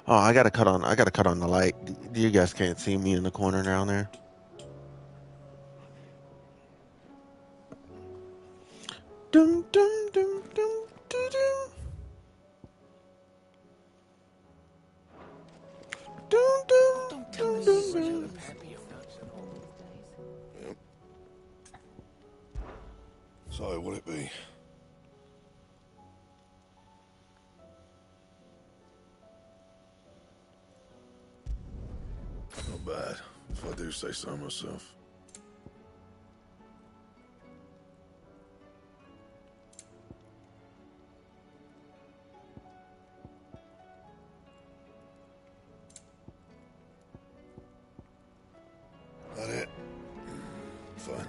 Oh, I gotta cut on. I gotta cut on the light. You guys can't see me in the corner down there. Dum dum dum dum dum dum dum Oh, don't tell dum me you dum didn't show the dum. pappy your notes and all. Yep. So, what it be? Not bad, if I do say so myself. That it? Fine.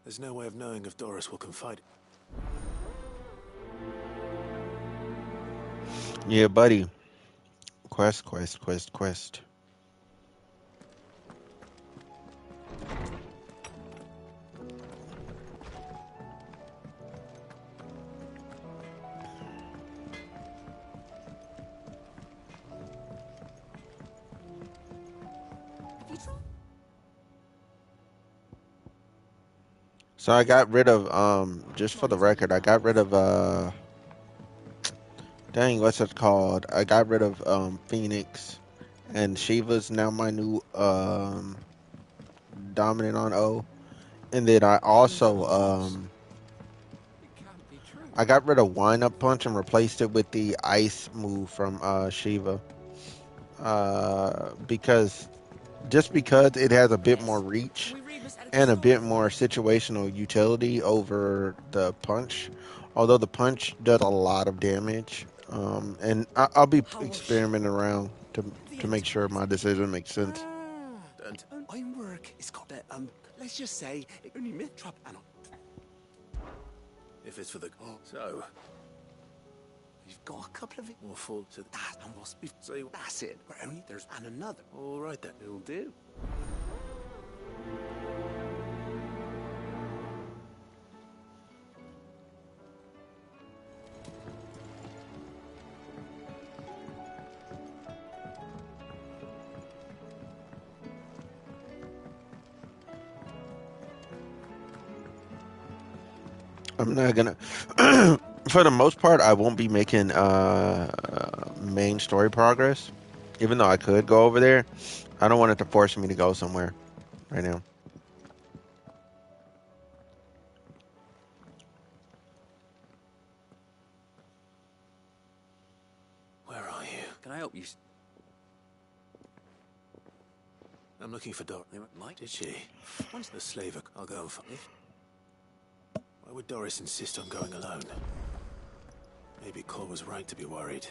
There's no way of knowing if Doris will confide. Yeah, buddy. Quest, quest, quest, quest. So I got rid of just for the record, I got rid of dang, what's it called? I got rid of Phoenix and Shiva's now my new dominant on O. And then I also It can't be true. I got rid of Wind Up Punch and replaced it with the Ice move from Shiva. Because just because it has a bit more Yes. Can reach we read Miss Edica's and a bit story? more situational utility over the punch. Although the punch does a lot of damage, and I'll be How was she? experimenting around The to make sure Enterprise. my decision makes sense. Ah. And I'm work. It's got that, let's just say, it only myth trap and if it's for the... So, we've got a couple of it. more fall to the... That and what's before. So, That's it. But only there's and another. all right then. It'll do. I'm not gonna. For the most part, I won't be making main story progress, even though I could go over there. I don't want it to force me to go somewhere right now. Where are you? Can I help you? I'm looking for Doris. Might. Did she? Once the slaver, I'll go and find... Why would Doris insist on going alone? Maybe Cole was right to be worried.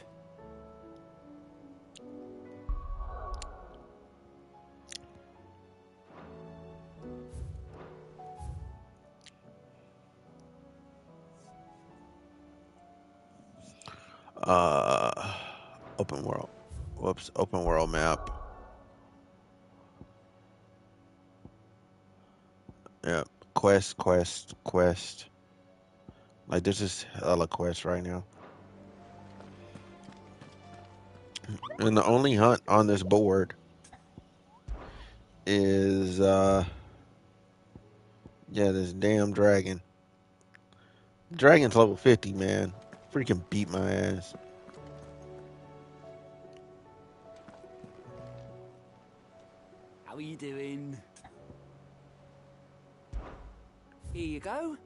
Uh, open world. Whoops, open world map. Yep. Quest, quest, quest. Like this is hella quest right now. And the only hunt on this board is yeah, this damn dragon. Dragon's level 50, man. Freaking beat my ass. How are you doing? Here you go.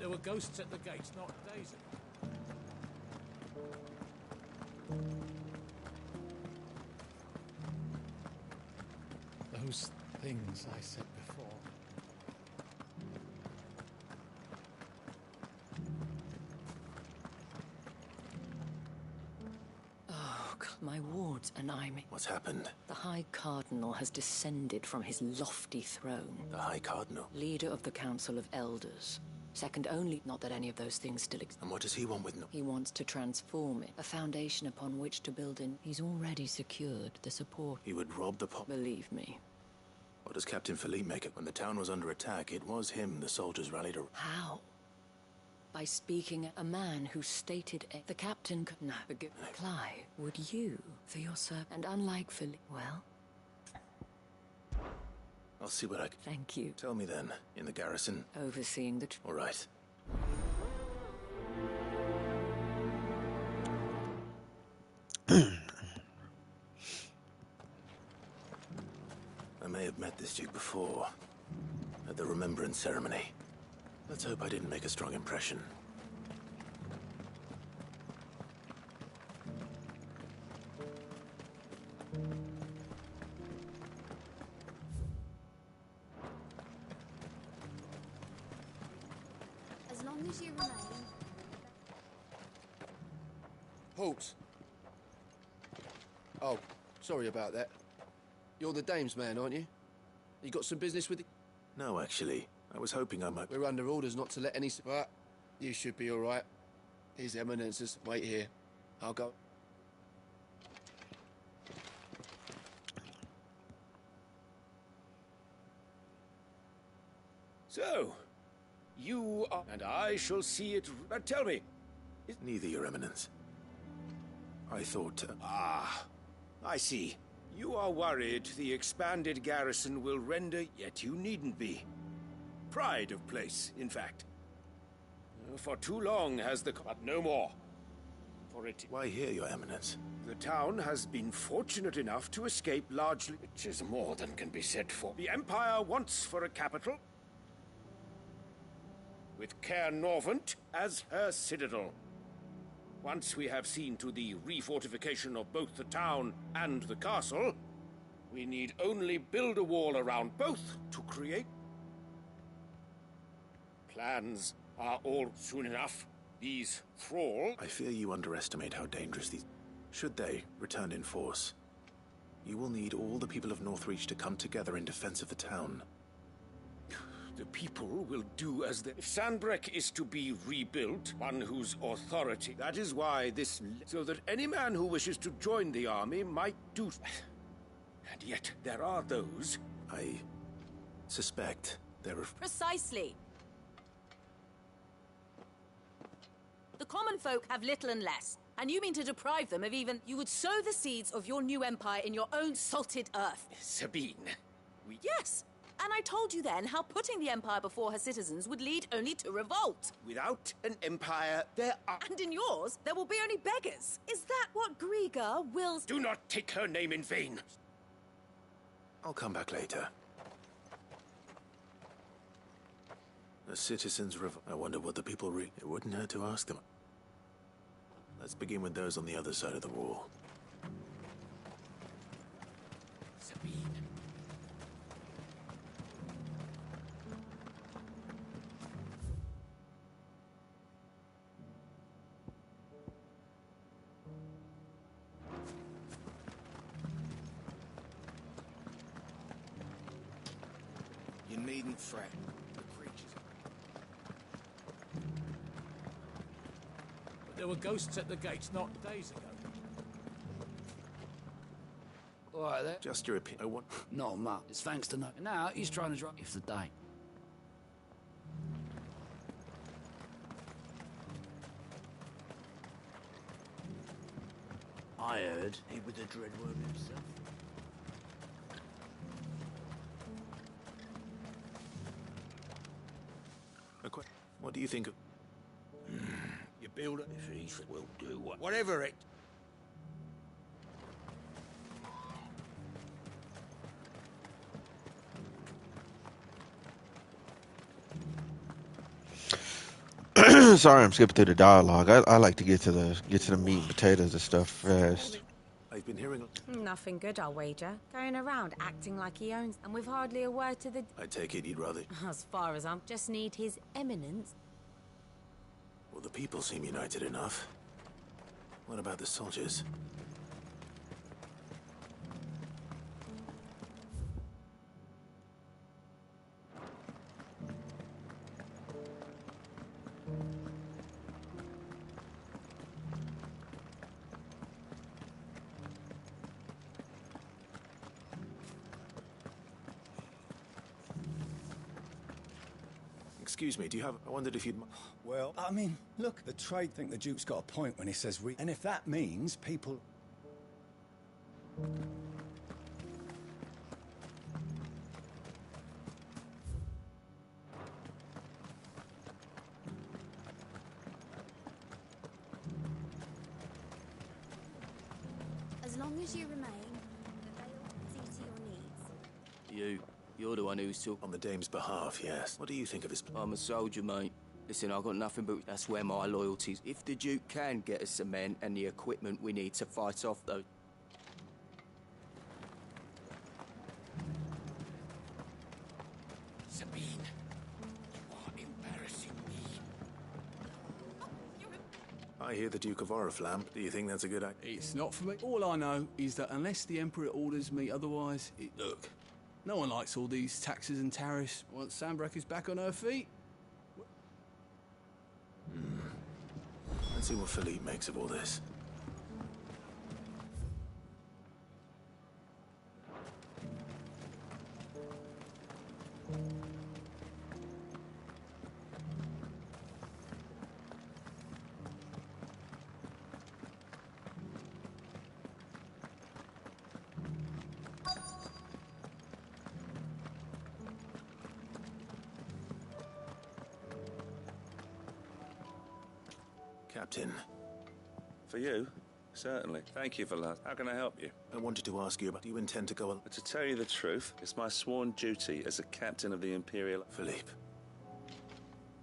There were ghosts at the gates not days ago. Those things I said before. Oh, my wards and I may... What's happened? The High Cardinal has descended from his lofty throne. The High Cardinal? Leader of the Council of Elders. Second only, not that any of those things still exist. And what does he want with no? He wants to transform it, a foundation upon which to build in. He's already secured the support. He would rob the pop. Believe me. What does Captain Philippe make it? When the town was under attack, it was him the soldiers rallied around. How? By speaking a man who stated the captain could not forgive. Clive, would you, for your servant, and unlike Philippe, well, I'll see what I can. thank you. Tell me then, in the garrison. Overseeing the... All right. I may have met this duke before, at the remembrance ceremony. Let's hope I didn't make a strong impression. As long as you remain. Halt! Oh, sorry about that. You're the dame's man, aren't you? You got some business with it? No, actually. I was hoping I might... We're under orders not to let any... But you should be all right. His Eminences, wait here. I'll go. So, you are... And I shall see it... But tell me... Neither, Your Eminence. I thought... Ah, I see. You are worried the expanded garrison will render... Yet you needn't be. Pride of place, in fact. For too long has the... But no more. For it... Why here, Your Eminence? The town has been fortunate enough to escape largely... Which is more than can be said for... The Empire wants for a capital... with Caer Norvent as her citadel. Once we have seen to the refortification of both the town and the castle, we need only build a wall around both to create... Plans are all soon enough. These thrall... I fear you underestimate how dangerous these... Should they return in force, you will need all the people of Northreach to come together in defense of the town. The people will do as they... If Sandbreck is to be rebuilt, one whose authority... That is why this... So that any man who wishes to join the army might do... And yet, there are those... I suspect there are... Precisely. The common folk have little and less, and you mean to deprive them of even... You would sow the seeds of your new empire in your own salted earth. Sabine, we... Yes! And I told you then how putting the Empire before her citizens would lead only to revolt. Without an empire, there are... And in yours, there will be only beggars. Is that what Griga wills... Do not take her name in vain. I'll come back later. The citizens I wonder what the people It wouldn't hurt to ask them. Let's begin with those on the other side of the wall. Sabine. You needn't fret. The creatures... But there were ghosts at the gates not days ago. All right, there. Just your opinion. I want... Not much. It's thanks to no... Now, he's trying to drive... If the day. I heard he was a dreadworm himself. What do you think of... You build it if he will do whatever it... Sorry, I'm skipping through the dialogue. I like to get to the meat and potatoes and stuff fast. I've been hearing. Nothing good, I'll wager. Going around acting like he owns, and with hardly a word to the... I take it you'd rather. As far as I'm... Just need his eminence. Well, the people seem united enough. What about the soldiers? Excuse me, do you have... I wondered if you'd... Well, I mean, look, the trade think the Duke's got a point when he says we... And if that means people... As long as you remain, the Vale will see to your needs. You're the one who's talking. On the dame's behalf, yes. What do you think of his... I'm a soldier, mate. Listen, I've got nothing but that's where my loyalties. If the Duke can get us the men and the equipment we need to fight off those... Sabine, you are embarrassing me. I hear the Duke of Oriflamme. Do you think that's a good idea? It's not for me. All I know is that unless the Emperor orders me otherwise, look, no one likes all these taxes and tariffs. Once Sanbreque is back on her feet... Let's see what Philippe makes of all this. Captain. For you? Certainly. Thank you for that. How can I help you? I wanted to ask you about... Do you intend to go... To tell you the truth, it's my sworn duty as a captain of the Imperial... Philippe.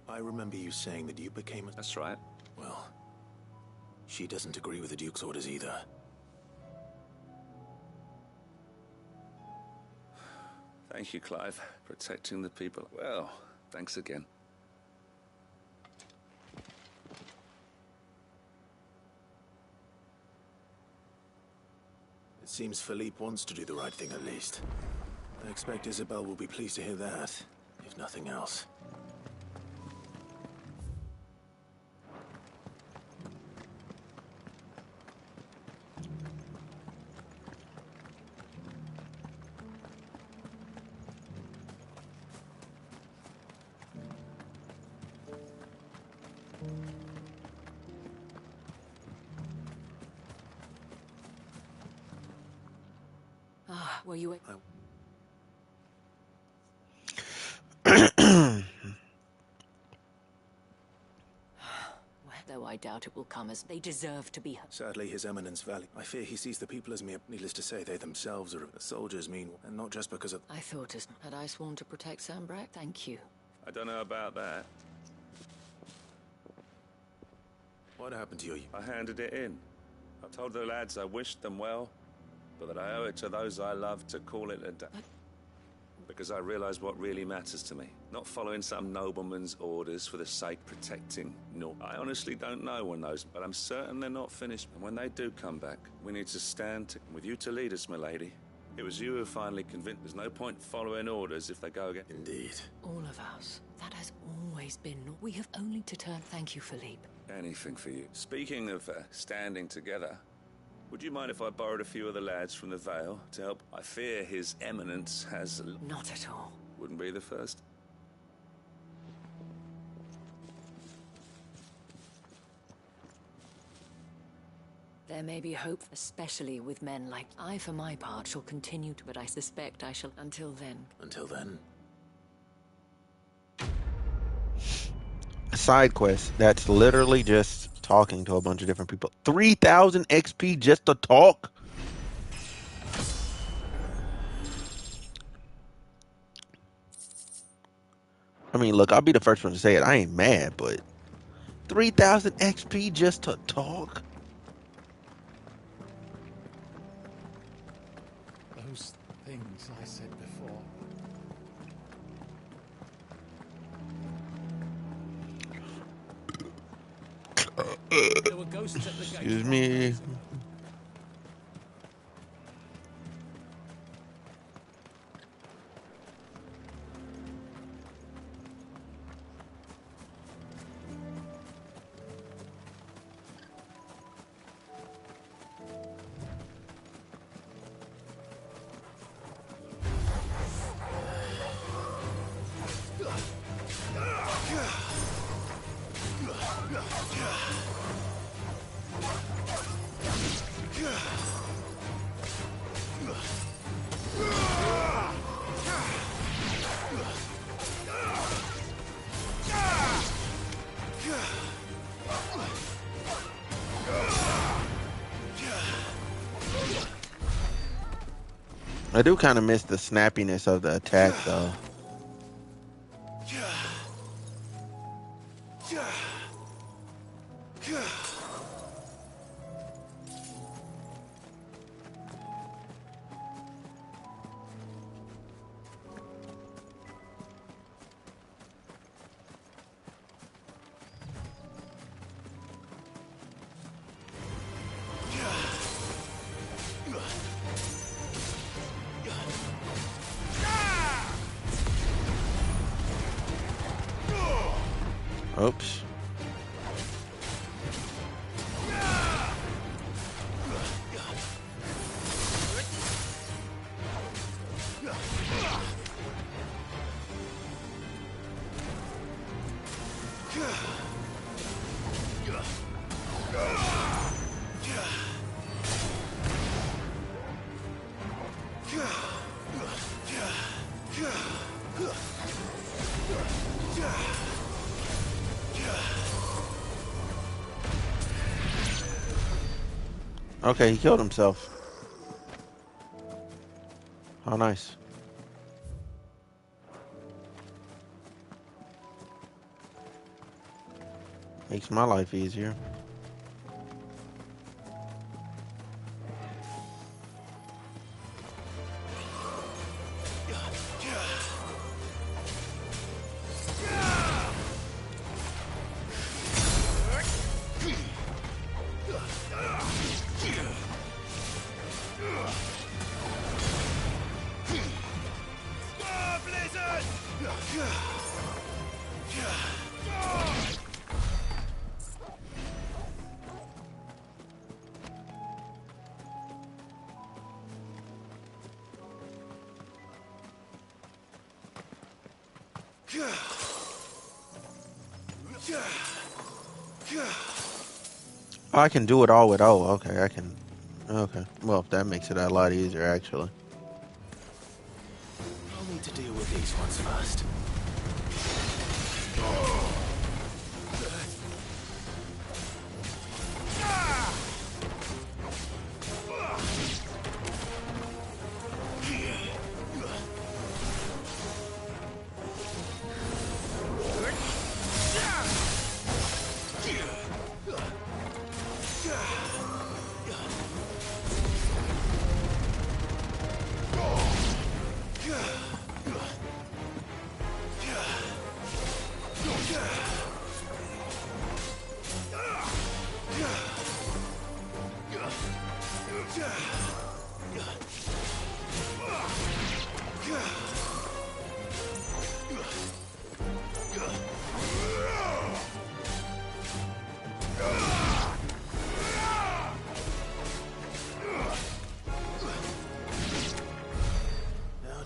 I remember you saying that you became a... That's right. Well, she doesn't agree with the Duke's orders either. Thank you, Clive. Protecting the people. Well, thanks again. It seems Philippe wants to do the right thing at least. I expect Isabel will be pleased to hear that, if nothing else. Were you... Though I doubt it will come as they deserve to be. Sadly, His Eminence Valley. I fear he sees the people as mere... Needless to say, they themselves are the soldiers mean, and not just because of... I thought as... Had I sworn to protect Sanbreque? Thank you. I don't know about that. What happened to you? I handed it in. I told the lads I wished them well, but that I owe it to those I love to call it a day. Because I realize what really matters to me. Not following some nobleman's orders for the sake of protecting. No, I honestly don't know when those, but I'm certain they're not finished. And when they do come back, we need to stand with you to lead us, my lady. It was you who finally convinced there's no point following orders if they go again. Indeed. All of us. That has always been. We have only to turn. Thank you, Philippe. Anything for you. Speaking of standing together, would you mind if I borrowed a few of the lads from the Vale to help? I fear His Eminence has... Not at all. Wouldn't be the first. There may be hope, especially with men like... I, for my part, shall continue to, but I suspect I shall... Until then. Until then? A side quest that's literally just talking to a bunch of different people. 3,000 XP just to talk? I mean, look, I'll be the first one to say it. I ain't mad, but 3,000 XP just to talk? Those things I said before. There were ghosts at the gate. Excuse me. I do kind of miss the snappiness of the attack, though. Oops. Okay, he killed himself. How nice. Makes my life easier. Oh, I can do it all with O. Okay, I can. Okay. Well, that makes it a lot easier, actually. I'll need to deal with these ones first.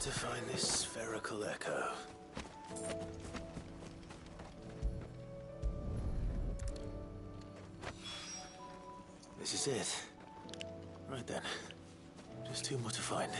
To find this spherical echo. This is it. Right then. Just two more to find.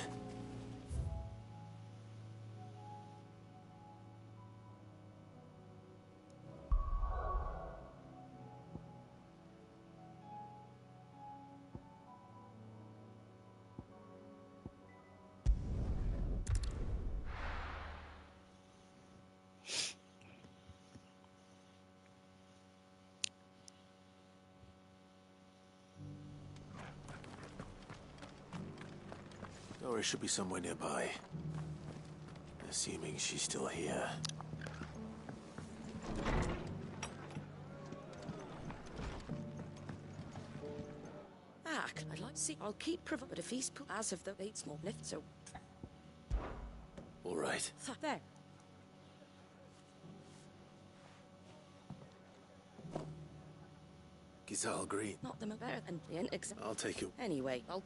Doris should be somewhere nearby. Assuming she's still here. I'd like to see. I'll keep but if he's put as of the 8 small lift, so. All right. There. Gizal Green. Not the better than the exam. I'll take you. Anyway, I'll.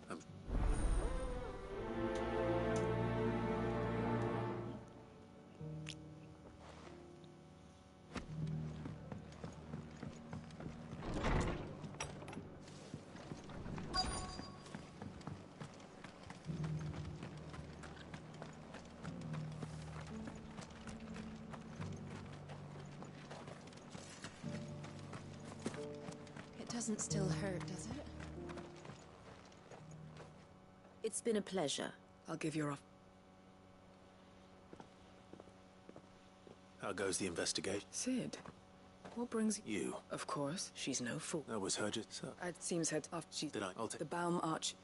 Doesn't still hurt, does it? It's been a pleasure. I'll give your off. How goes the investigation? Sid, what brings you? Of course, she's no fool. That was her just. It seems her after she. Did I? I'll take the Baum Arch.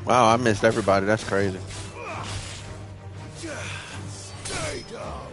Wow, I missed everybody. That's crazy. Stay down.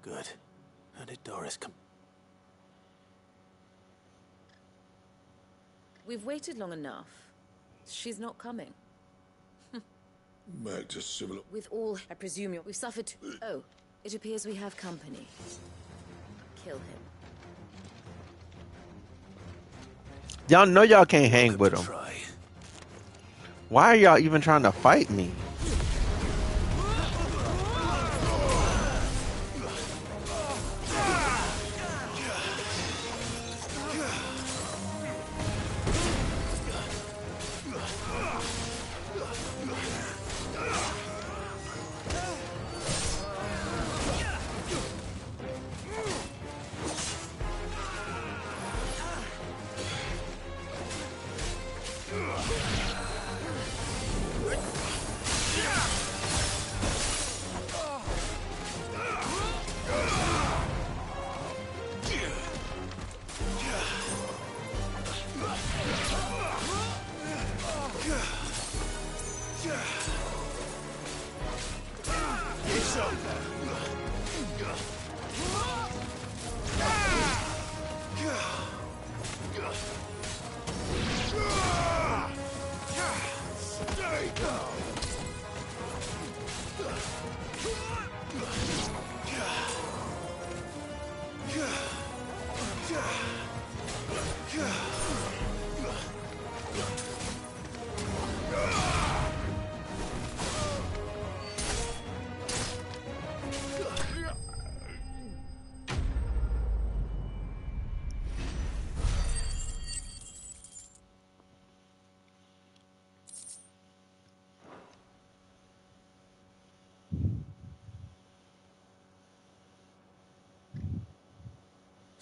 Good. How did Doris come? We've waited long enough. She's not coming. Mac just similar. With all, I presume we've suffered. Oh, it appears we have company. Kill him. Y'all know y'all can't hang with him. Why are y'all even trying to fight me?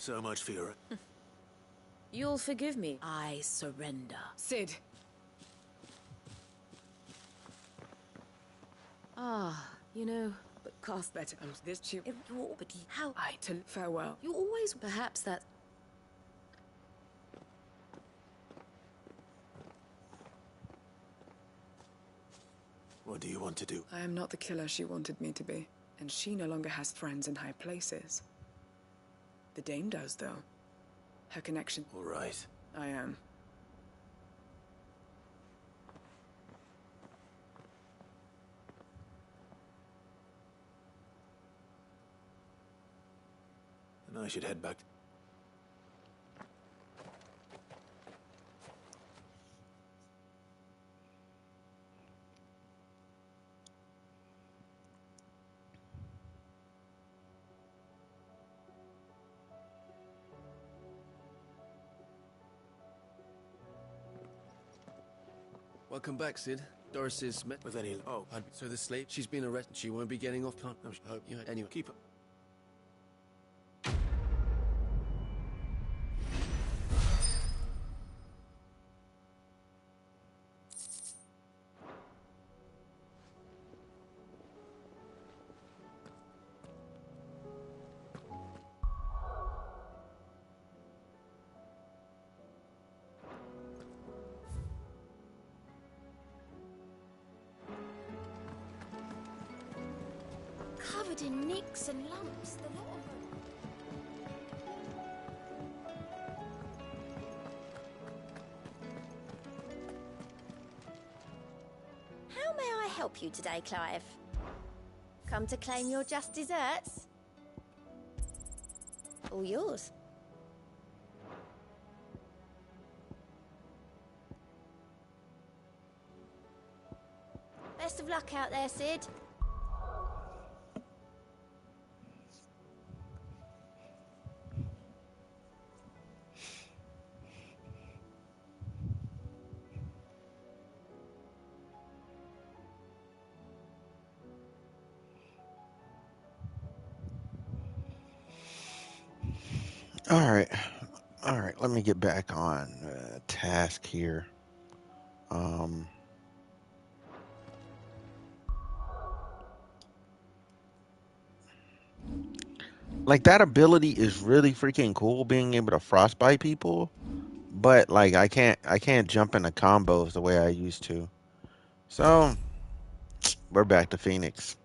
So much for your... You'll forgive me. I surrender. Sid. You know, But cast better. And this you. but how... I to farewell. You always... Perhaps that... What do you want to do? I am not the killer she wanted me to be. And she no longer has friends in high places. The Dame does, though. Her connection... All right. I am. And I should head back. Welcome back, Sid. Doris is met With any... Oh, so the slave, she's been arrested. She won't be getting off. Can't. I hope you. Anyway, keep up. Covered in nicks and lumps, the lot of them. How may I help you today, Clive? Come to claim your just desserts? All yours. Best of luck out there, Sid. All right, let me get back on task here. Like that ability is really freaking cool, being able to frostbite people, but like I can't jump into combos the way I used to. So we're back to Phoenix.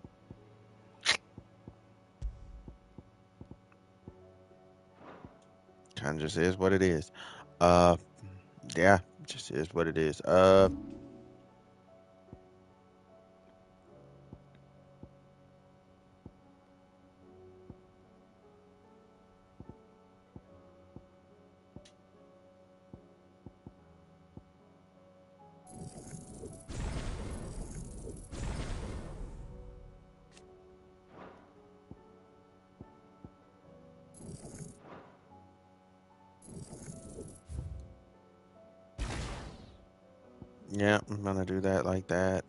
Kind of just is what it is. Yeah, just is what it is. Yeah, I'm gonna do that like that.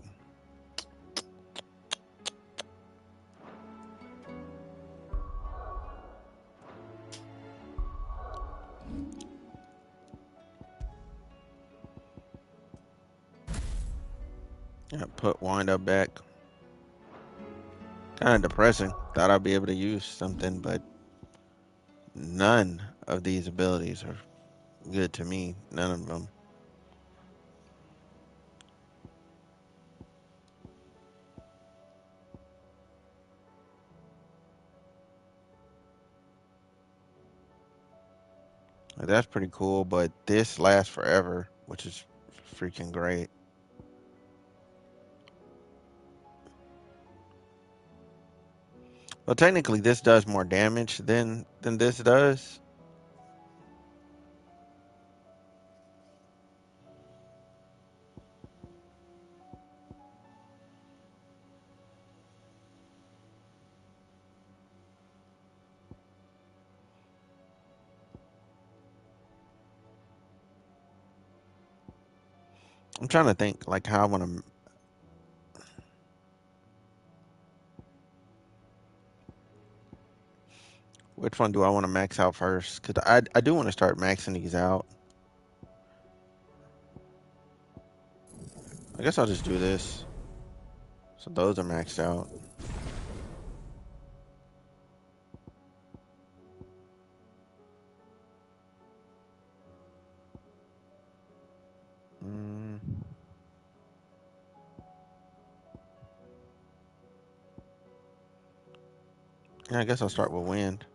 Yeah, put wind up back. Kind of depressing. Thought I'd be able to use something, but none of these abilities are good to me. None of them. Like, that's pretty cool, but this lasts forever, which is freaking great. Well, technically, this does more damage than this does. I'm trying to think like how I want to. Which one do I want to max out first? Because I do want to start maxing these out. I guess I'll just do this. So those are maxed out. Yeah, I guess I'll start with wind.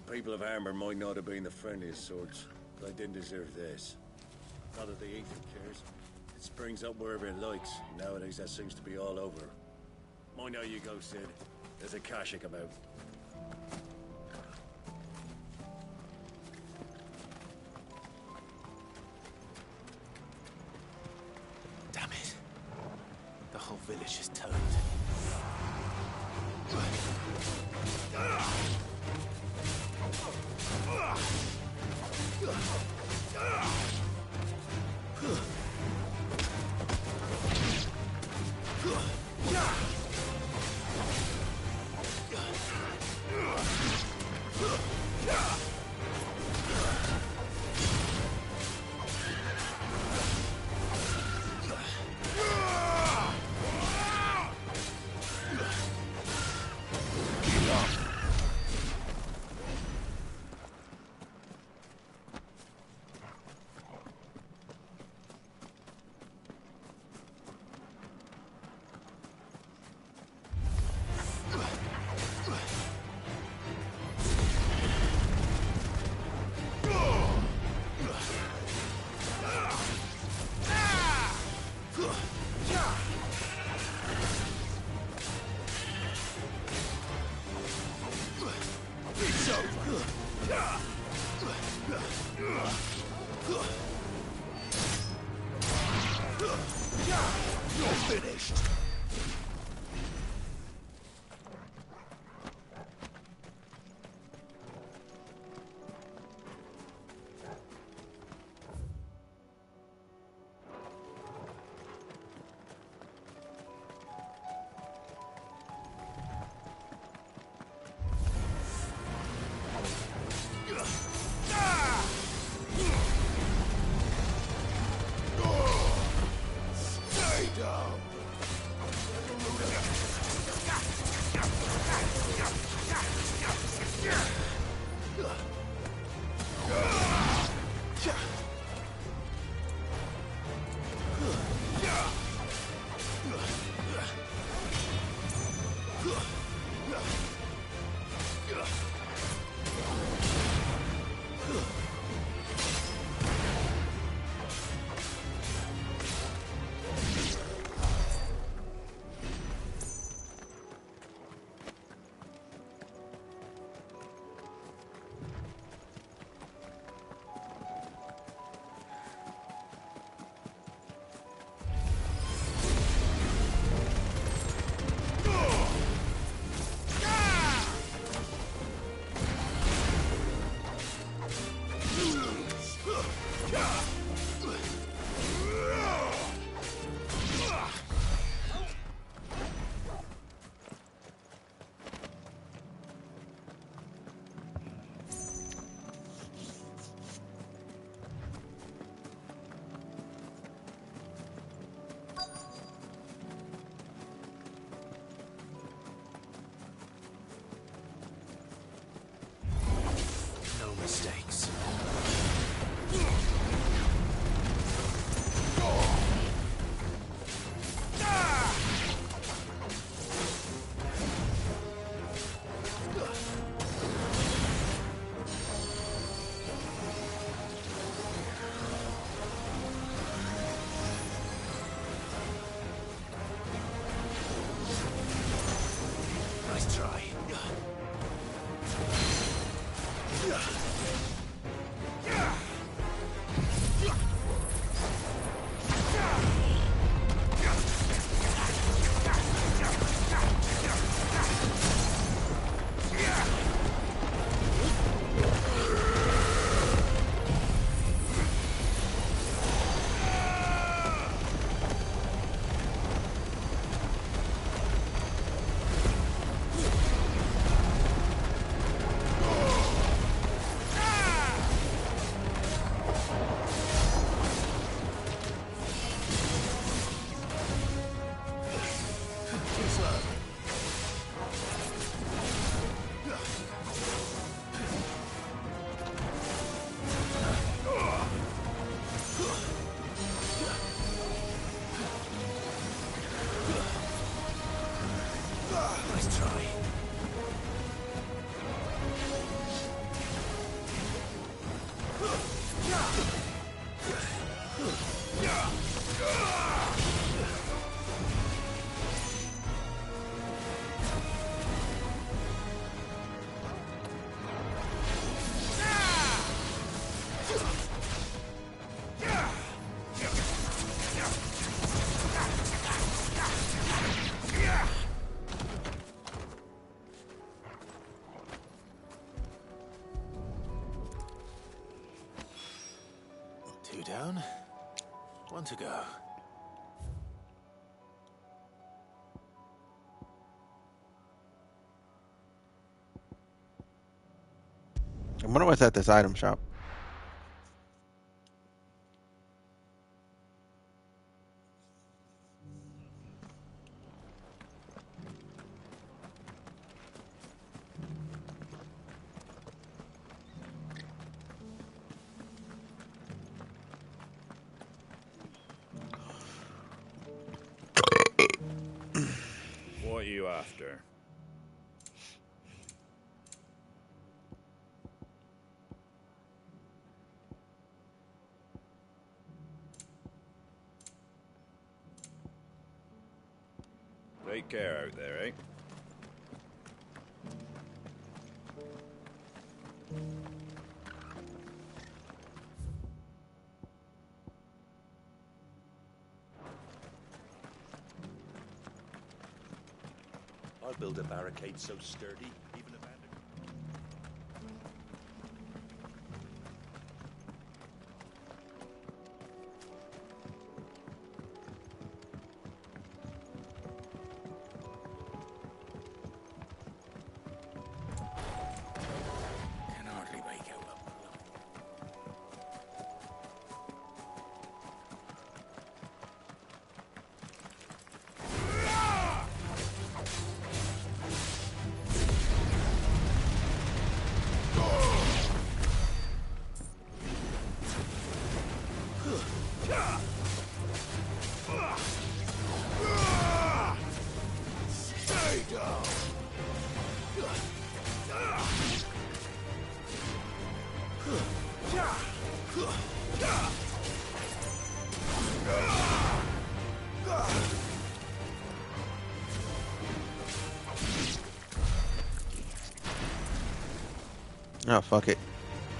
People of Armor might not have been the friendliest sorts, but I didn't deserve this. Not that the Ether cares. It springs up wherever it likes. Nowadays, that seems to be all over. Mind how you go, Sid. There's a Kashik about. Damn it. The whole village is turned. try. Two down, one to go. I wonder what's at this item shop. What are you after? Take care out there, eh? I'll build a barricade so sturdy, even a bandit. Can hardly make out what Stay down. Oh, fuck it.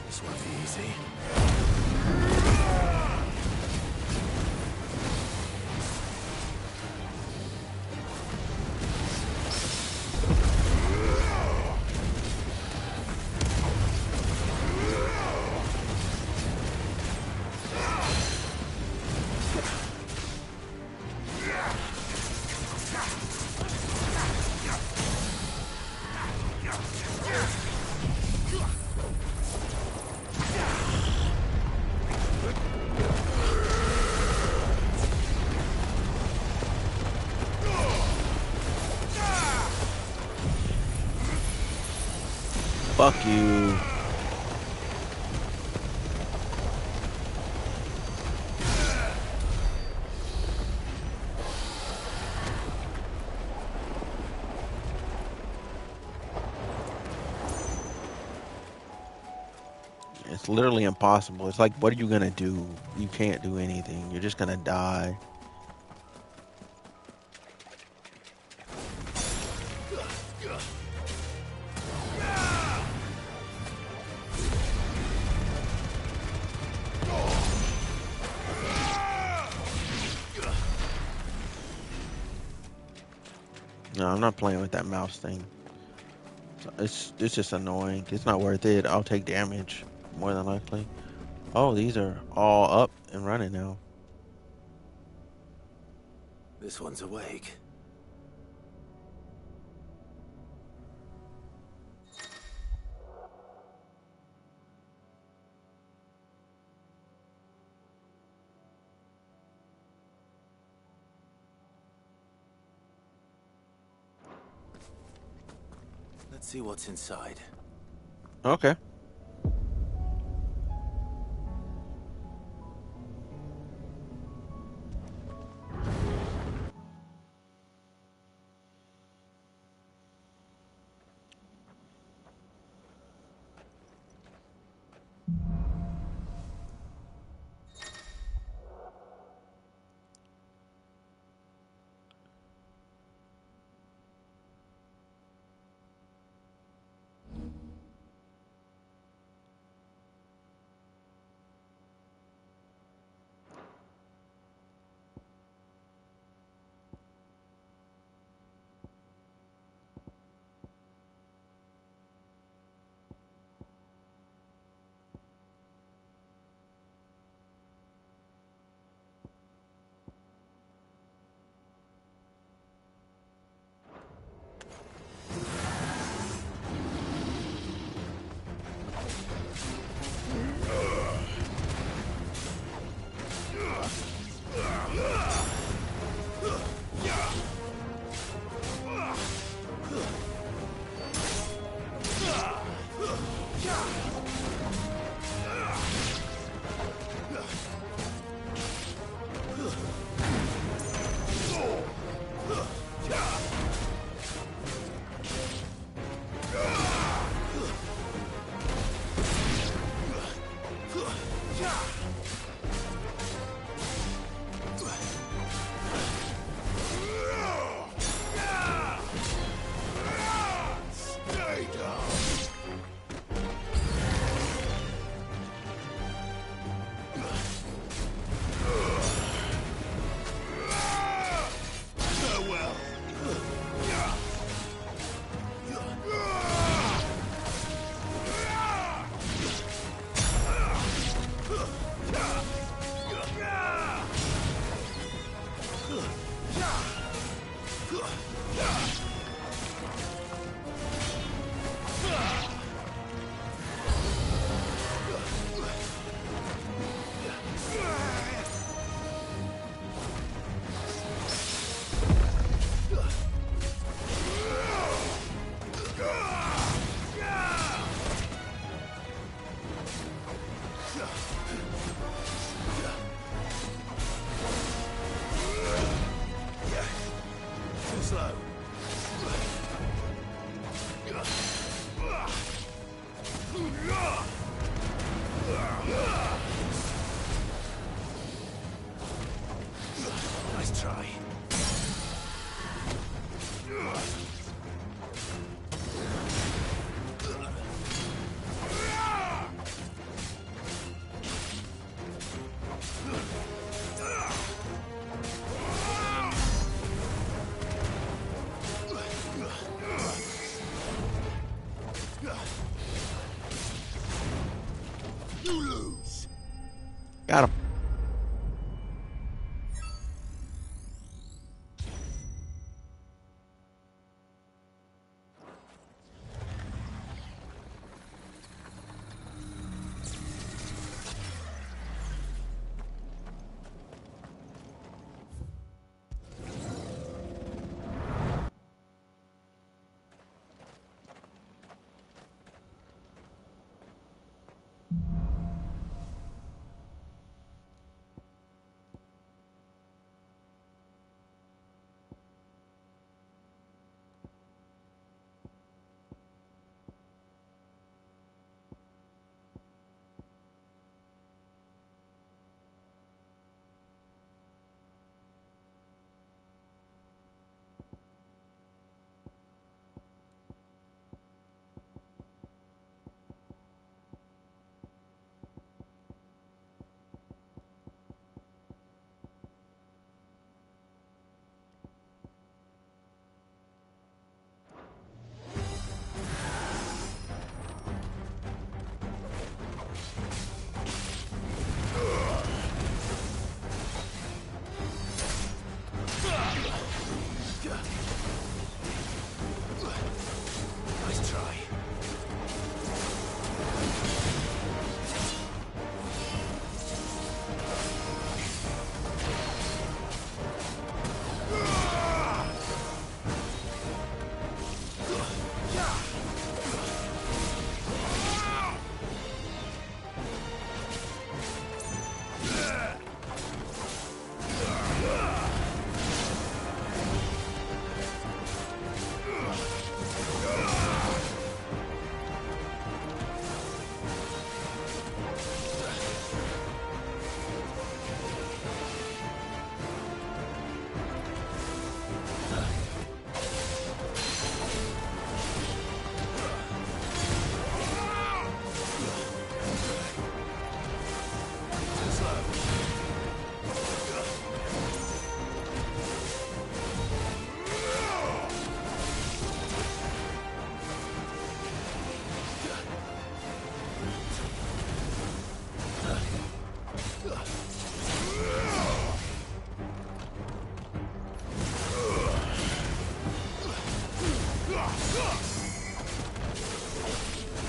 This one's easy. Fuck you. It's literally impossible. It's like, what are you gonna do? You can't do anything. You're just gonna die. No, I'm not playing with that mouse thing. It's just annoying. It's not worth it. I'll take damage more than likely. Oh, these are all up and running now. This one's awake. Let's see what's inside. Okay. slow. Nice try. You lose. Got him. Nice try.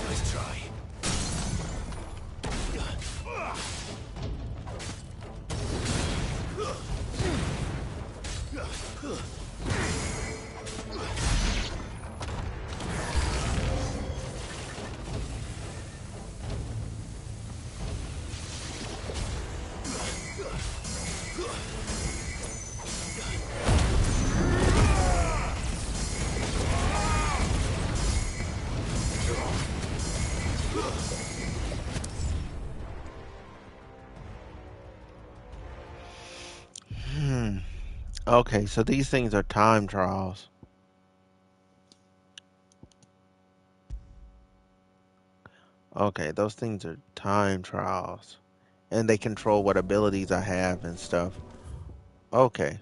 Nice try. Okay, so these things are time trials. Okay, those things are time trials. And they control what abilities I have and stuff. Okay.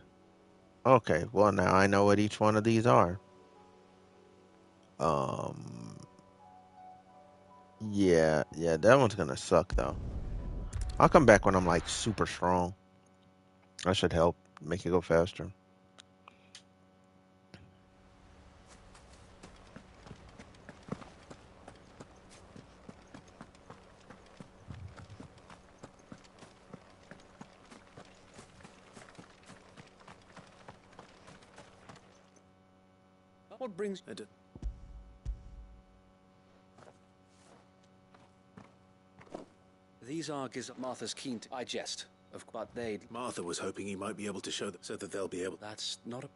Okay, well now I know what each one of these are. Yeah, that one's gonna suck though. I'll come back when I'm like super strong. That should help make it go faster. What brings... These are Martha's keen to... I jest. But they... Martha was hoping he might be able to show them so that they'll be able... That's not a...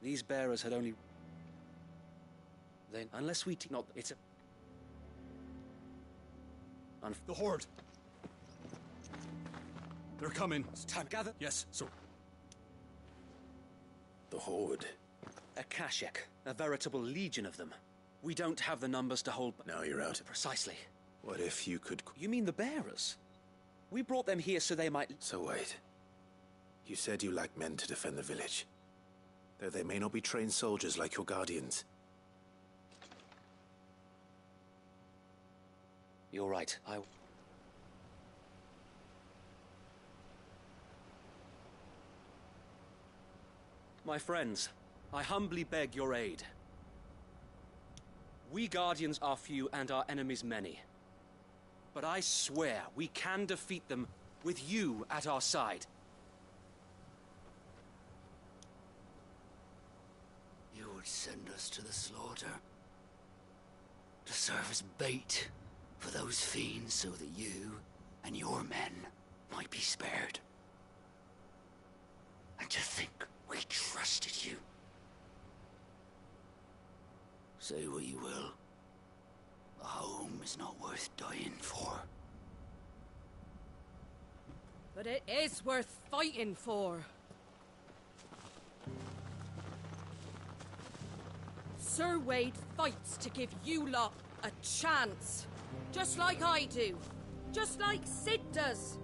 These bearers had only... Then, unless we... Not... It's a... The Horde! They're coming. It's time. Gather. Yes, sir. The Horde. A Kashek. A veritable legion of them. We don't have the numbers to hold... Now you're out. Precisely. What if you could... You mean the bearers? We brought them here so they might... So wait. You said you lack men to defend the village. Though they may not be trained soldiers like your guardians. You're right. My friends, I humbly beg your aid. We Guardians are few and our enemies many. But I swear we can defeat them with you at our side. You would send us to the slaughter. To serve as bait for those fiends so that you and your men might be spared. And to think we trusted you. Say what you will. A home is not worth dying for. But it is worth fighting for. Sir Wade fights to give you lot a chance. Just like I do. Just like Sid does.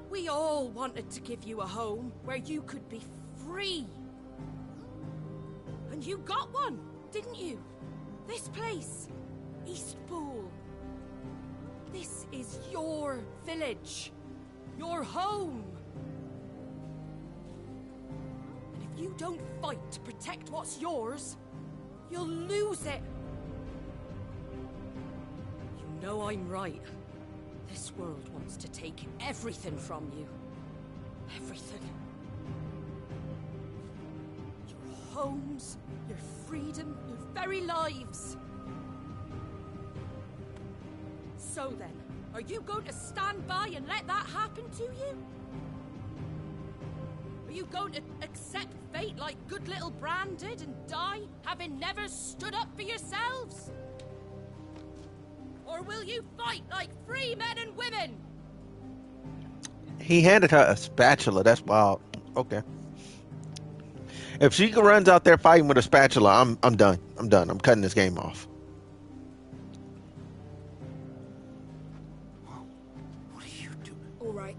We all wanted to give you a home where you could be free. And you got one, didn't you? This place, Eastpool. This is your village. Your home. And if you don't fight to protect what's yours, you'll lose it. You know I'm right. This world wants to take everything from you. Everything. Your homes, your freedom, your very lives. So then, are you going to stand by and let that happen to you? Are you going to accept fate like good little Bran did and die, having never stood up for yourselves? Or will you fight like free men and women? He handed her a spatula. That's wild. Okay. If she runs out there fighting with a spatula, I'm done. I'm done. I'm cutting this game off. What are you doing? All right.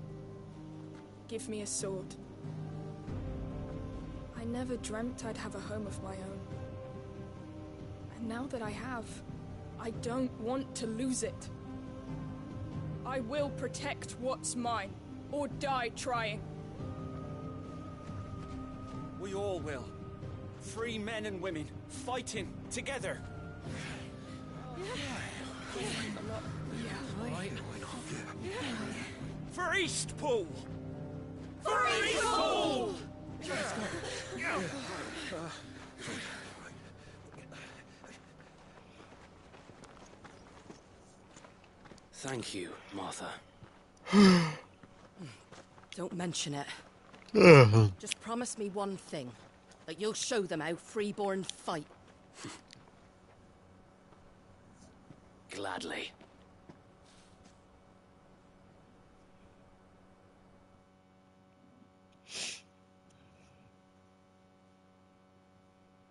Give me a sword. I never dreamt I'd have a home of my own. And now that I have, I don't want to lose it. I will protect what's mine, or die trying. We all will. Free men and women, fighting together. For Eastpool! For Eastpool! Thank you, Martha. Don't mention it. Uh-huh. Just promise me one thing. That you'll show them how freeborn fight. Gladly.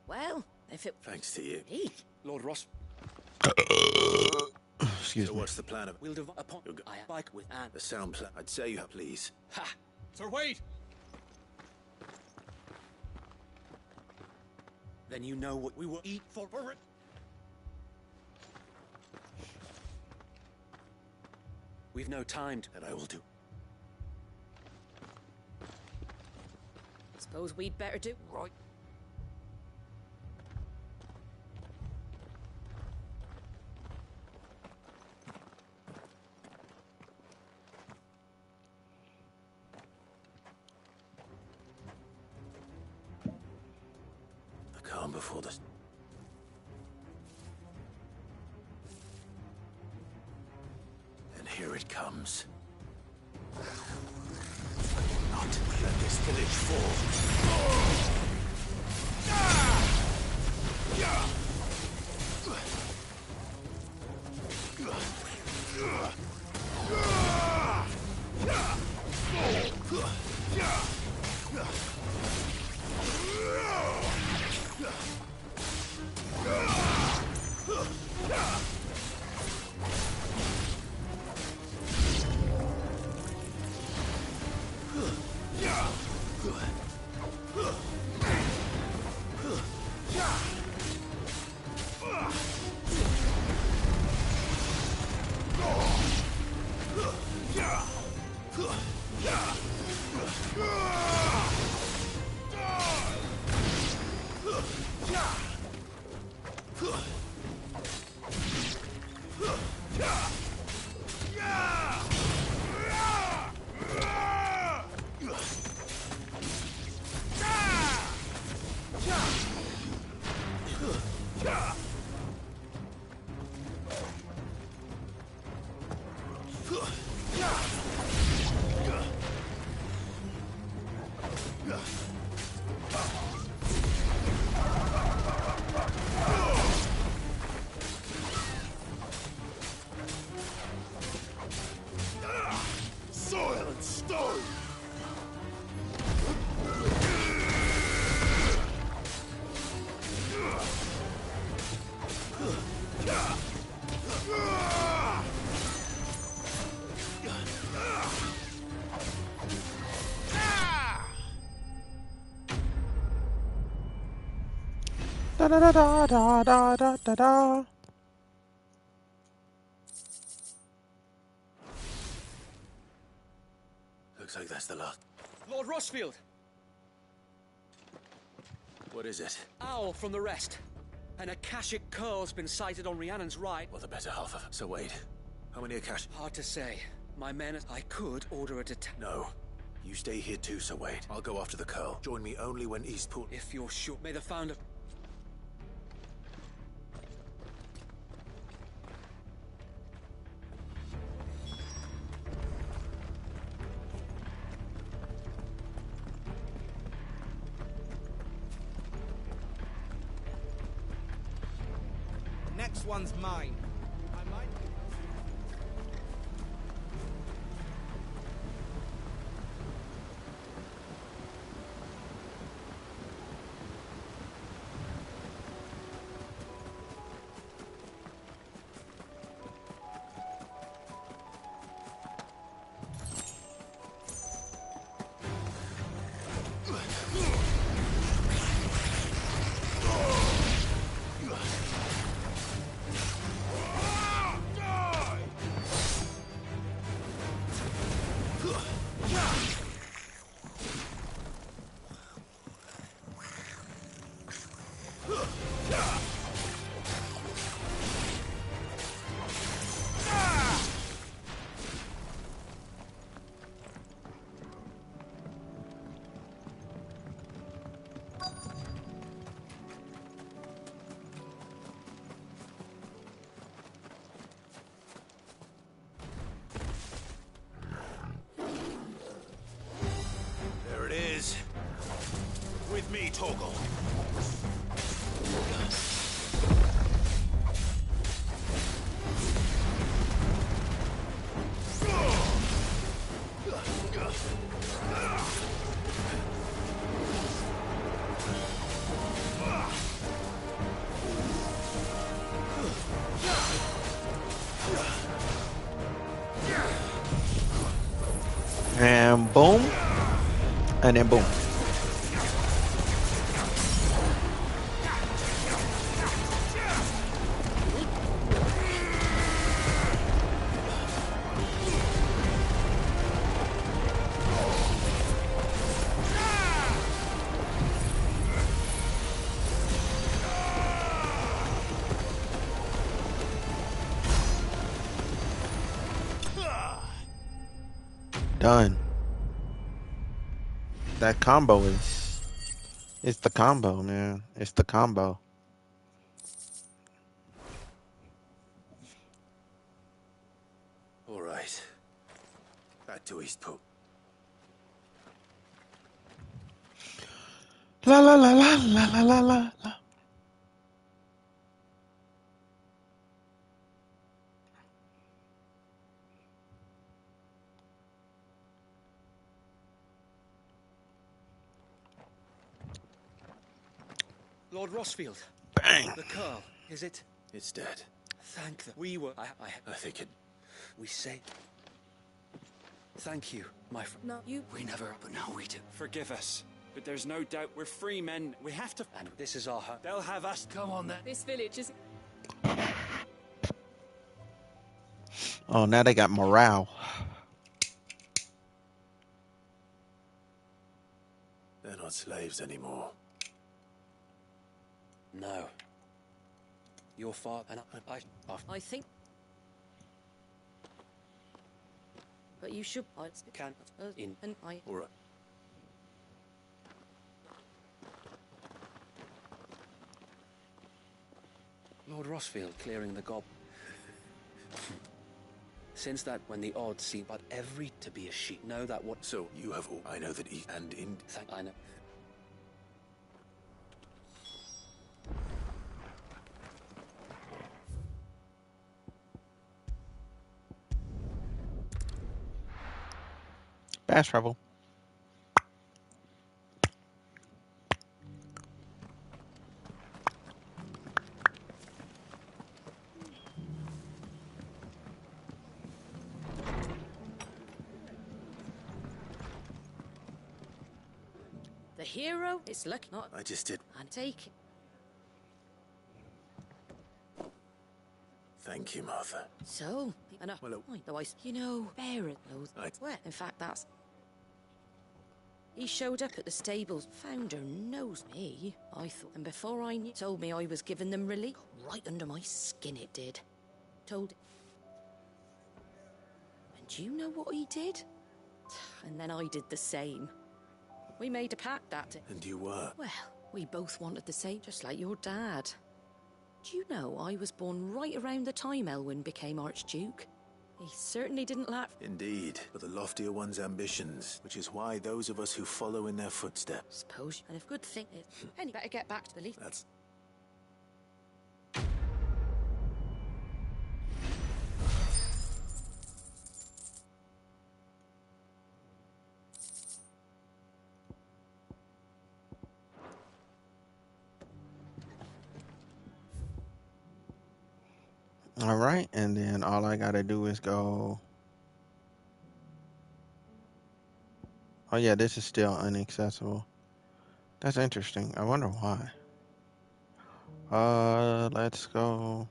Well, if it... Thanks to you. Me? Lord Ross. Excuse me. What's the plan of... We'll divide upon... I bike with Anne. The sound plan. I'd say you have, please. Ha! Sir Wade! Then you know what we will eat for it. We've no time to... And I will do. Suppose we'd better do... Right. The calm before the... And here it comes. Not let this village fall. Da da da da da da da da da. Looks like that's the lot. Lord Rosfield! What is it? Owl from the rest. An Akashic curl's been sighted on Rhiannon's right. Well, the better half of it. So wait, how many Akash? Hard to say. My men, I could order a attack. No. You stay here too, Sir Wade. I'll go after the curl. Join me only when Eastpool... If you're sure. May the founder... Next one's mine. I might... There it is. With me, Torgal. And boom. And then boom. Done. That combo is... It's the combo, man. It's the combo. All right. Back to Eastpool. La la la la la la la la la. Lord Rosfield. Bang. The curl, is it? It's dead. Thank the... We were... I think it... We say... Thank you, my friend. No, you... We never, but now we do. Forgive us. But there's no doubt we're free men. We have to... And this is our home. They'll have us. Come on, then. This village is... Oh, now they got morale. They're not slaves anymore. No. Your father and I think... But you should... I can... in... And I... All right. Lord Rosfield clearing the gob. Since that, when the odds seem but every to be a sheep, know that what... So, you have all... I know that and in... I know. Fast travel. The hero is lucky not... I just did... And take it. Thank you, Martha. So, and Well, otherwise, you know, Baron knows. Well, in fact, that's. He showed up at the stables. Founder knows me, I thought. And before I knew, told me I was giving them relief. Right under my skin it did. Told. And you know what he did? And then I did the same. We made a pact that day. And you were? Well, we both wanted the same, just like your dad. Do you know I was born right around the time Elwyn became Archduke? He certainly didn't laugh. Indeed, but the loftier one's ambitions, which is why those of us who follow in their footsteps. Suppose, and if good thing is, Penny better get back to the leaf. That's... All right, and then all I gotta do is go. Oh yeah, this is still inaccessible. That's interesting. I wonder why. Let's go.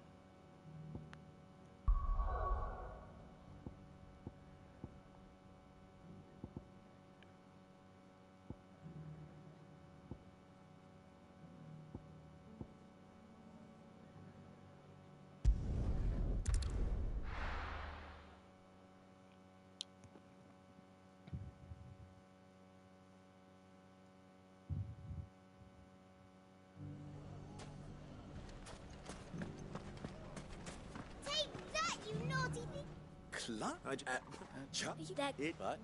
But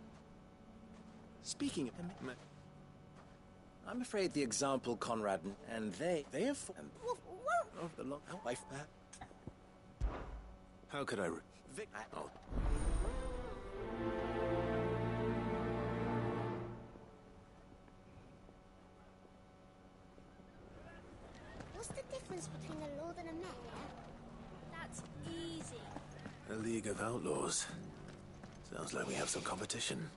speaking of, I'm afraid the example Conrad and they have over the long life. How could I? Oh. What's the difference between a lord and a mayor? That's easy. A League of Outlaws. Sounds like we have some competition.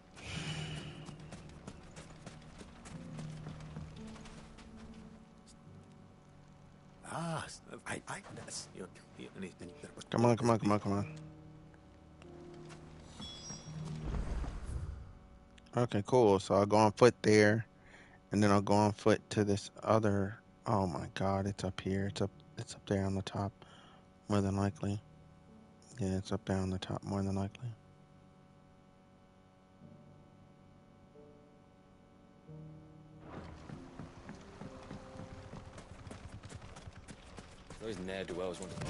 Come on. Okay, cool. So I'll go on foot there, and then I'll go on foot to this other. Oh my God, it's up here. It's up there on the top, more than likely. Yeah, it's up there on the top, more than likely. Those ne'er-do-wells want to...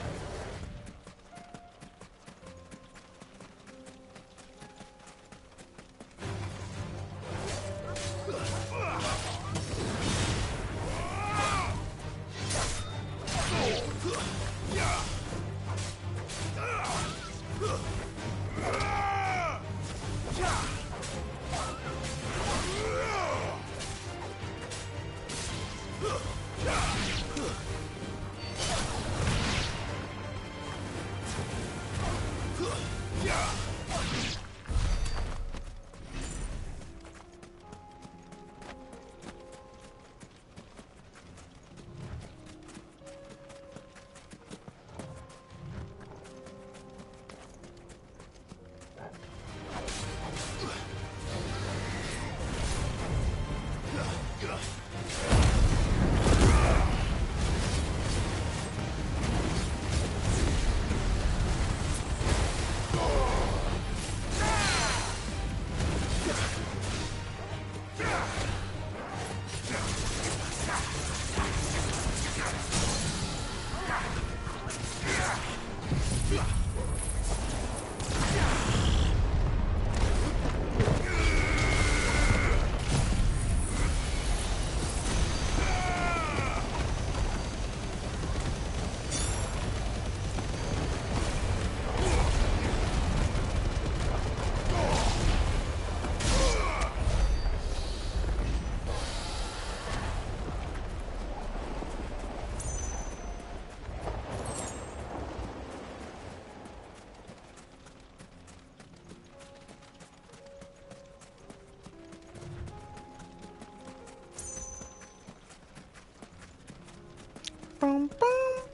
Boom, boom,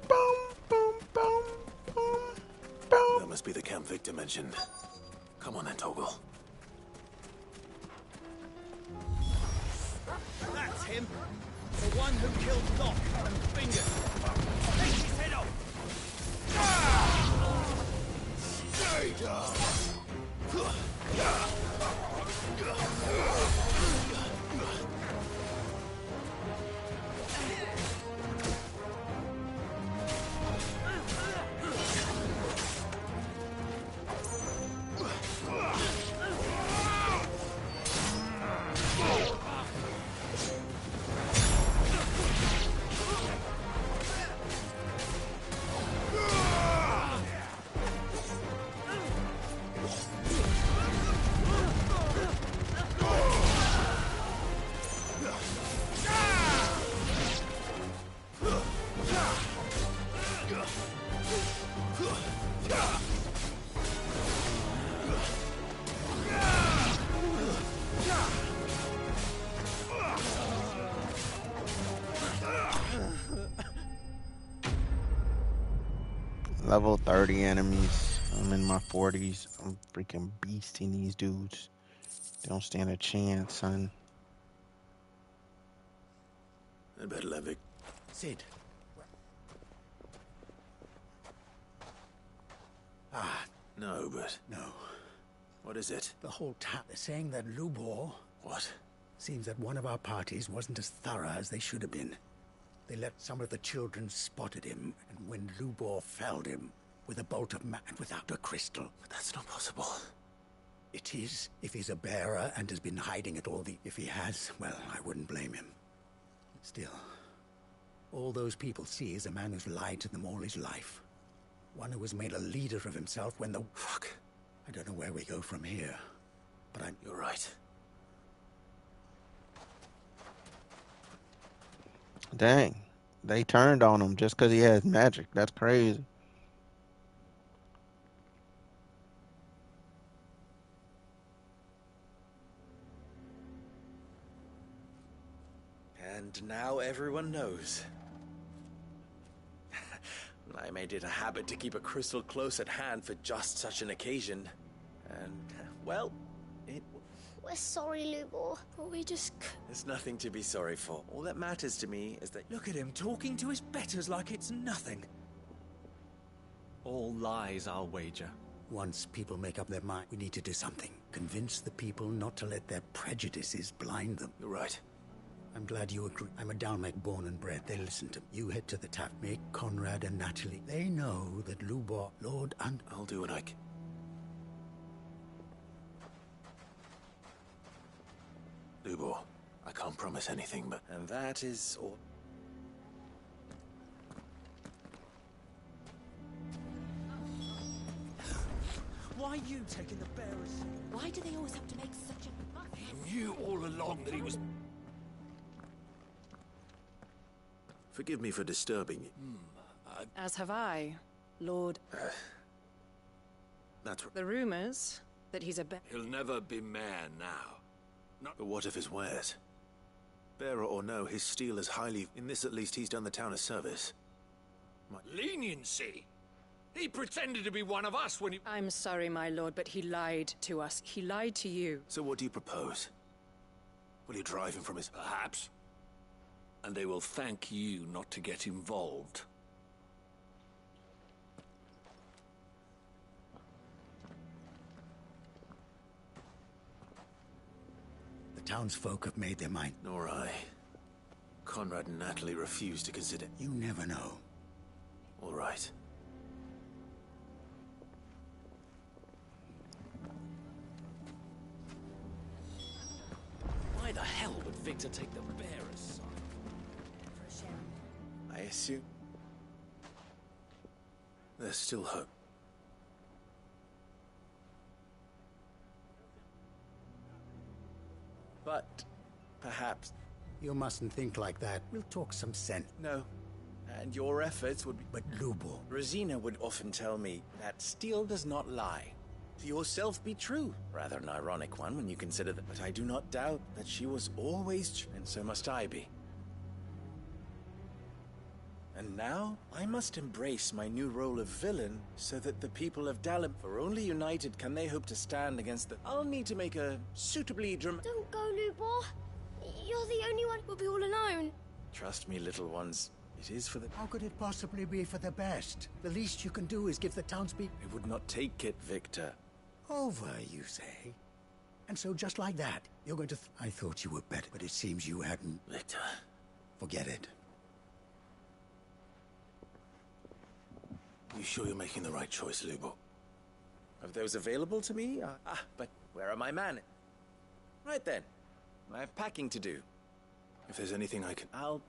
boom, boom, boom, boom. be the Camp Victor mentioned. Come on then, Toggle. That's him! The one who killed Locke and Finger! Take his head off! Stay down! Level 30 enemies. I'm in my 40s. I'm freaking beasting these dudes. They don't stand a chance, son. I bet Levick. Sid. No, but... No. What is it? The whole town is saying that Lubor... What? Seems that one of our parties wasn't as thorough as they should have been. They let some of the children spotted him, and when Lubor felled him with a bolt of and without a crystal. But that's not possible. It is, if he's a bearer and has been hiding it all the... If he has, well, I wouldn't blame him. Still, all those people see is a man who's lied to them all his life. One who has made a leader of himself when the... Fuck. I don't know where we go from here, but I'm... You're right. Dang. They turned on him just because he has magic. That's crazy. And now everyone knows. I made it a habit to keep a crystal close at hand for just such an occasion. And, well, it... We're sorry, Lubor, but we just... There's nothing to be sorry for. All that matters to me is that... Look at him talking to his betters like it's nothing. All lies, I'll wager. Once people make up their mind, we need to do something. Convince the people not to let their prejudices blind them. You're right. I'm glad you agree. I'm a Dalmek born and bred. They listen to me. You head to the tap. Make Conrad and Natalie. They know that Lubor, Lord and... I'll do what I can. Lubor, I can't promise anything, but... And that is all... Why are you taking the bearers? Why do they always have to make such a fuss? He knew all along that he was... Forgive me for disturbing you. As have I, Lord. That's... The rumors that he's a He'll never be mayor now. But what of his wares? Bearer or no, his steel is highly... In this at least, he's done the town a service. Leniency? He pretended to be one of us when he... I'm sorry, my lord, but he lied to us. He lied to you. So what do you propose? Will you drive him from his... Perhaps. And they will thank you not to get involved. The townsfolk have made their mind. Nor I. Conrad and Natalie refuse to consider... You never know. All right. Why the hell would Victor take the bearers' side? I assume... There's still hope. But, perhaps... You mustn't think like that. We'll talk some sense. No. And your efforts would be... But Lubor... Rosina would often tell me that steel does not lie. To yourself be true. Rather an ironic one when you consider that. But I do not doubt that she was always true, and so must I be. And now, I must embrace my new role of villain so that the people of Dalim, for only united can they hope to stand against the... I'll need to make a suitably Don't go, Lubor. You're the only one who'll be all alone. Trust me, little ones. It is for the... How could it possibly be for the best? The least you can do is give the townspeople... I would not take it, Victor. Over, you say? And so just like that, you're going to... I thought you were better, but it seems you hadn't... Victor. Forget it. You sure you're making the right choice, Lubor? Of those available to me? But where are my men? Right then. I have packing to do. If there's anything I can... I'll...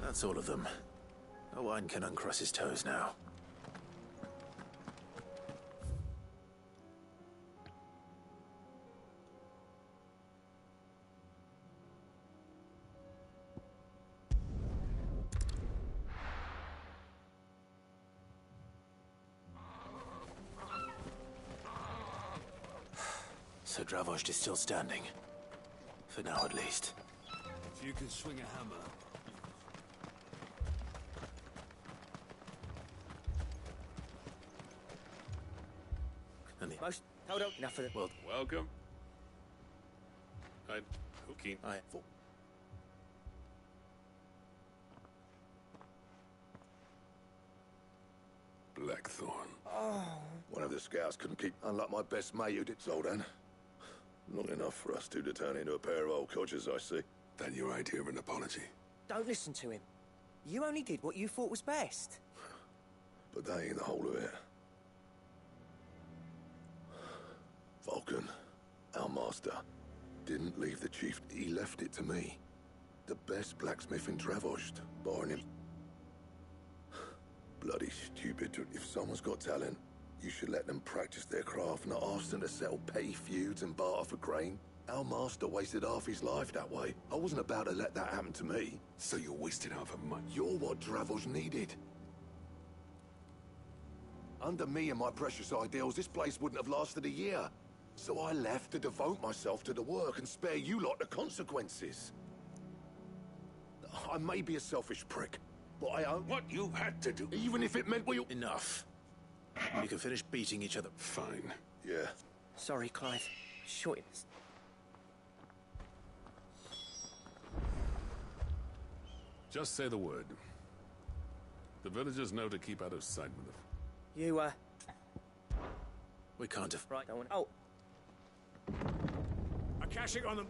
That's all of them. No one can uncross his toes now. So Dravost is still standing. For now, at least. If you can swing a hammer... And the most... Hold on, enough of the... Well... Welcome. I'm hooking. Blackthorn. Oh. One of the scouts couldn't keep, unlike my best mate who did Zoldan. Not enough for us two to turn into a pair of old codgers, I see. Then you ain't here an apology. Don't listen to him. You only did what you thought was best. But that ain't the whole of it. Vulcan, our master, didn't leave the chief. He left it to me. The best blacksmith in Dravost, barring him. Bloody stupid. If someone's got talent, you should let them practice their craft, not ask them to settle petty feuds and barter for grain. Our master wasted half his life that way. I wasn't about to let that happen to me. So you wasted half of mine. You're what Dravost needed. Under me and my precious ideals, this place wouldn't have lasted a year. So I left to devote myself to the work and spare you lot the consequences. I may be a selfish prick, but I own what you had to do. Even if it meant we... Enough. You can finish beating each other. Fine. Yeah. Sorry, Clive. Shortness. Just say the word. The villagers know to keep out of sight with them. You, We can't have... Right, don't want... Oh, Akashic on them.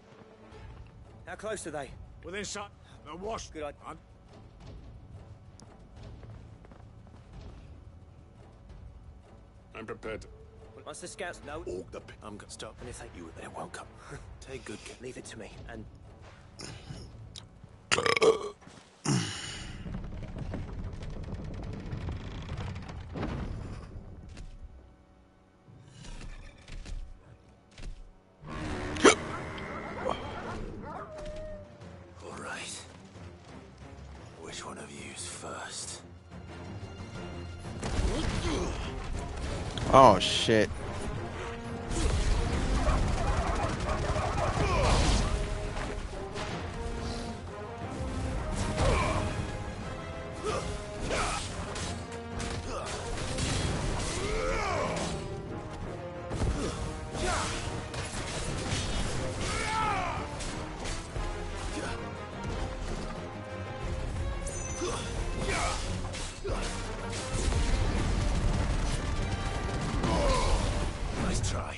how close are they? Within sight. They're washed. Good idea. I'm prepared. Once the scouts know... I'm gonna stop. And if they... They won't come. Take good care. Leave it to me, and... All right. Which one of you's first? Oh shit. Nice try.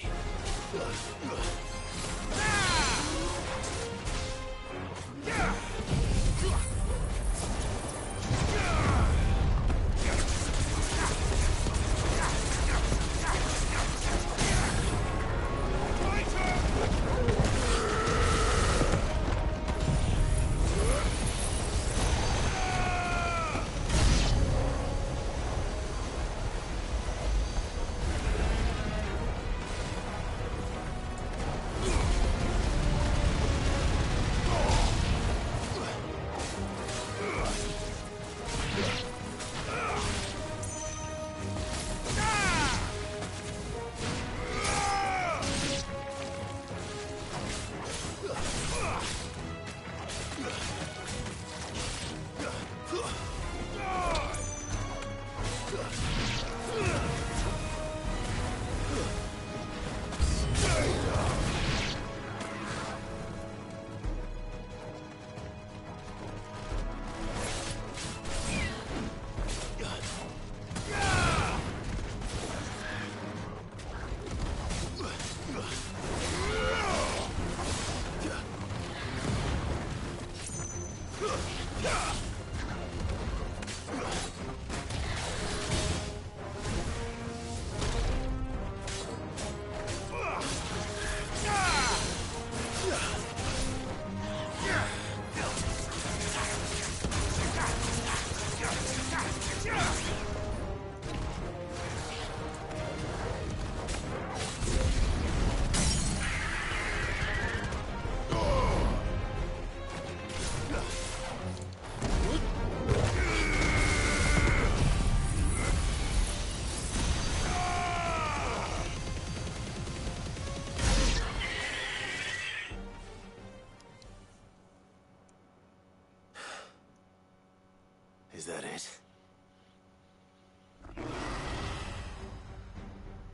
Is that it?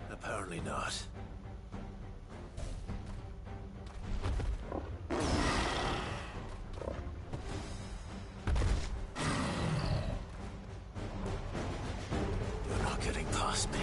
Apparently not. You're not getting past me.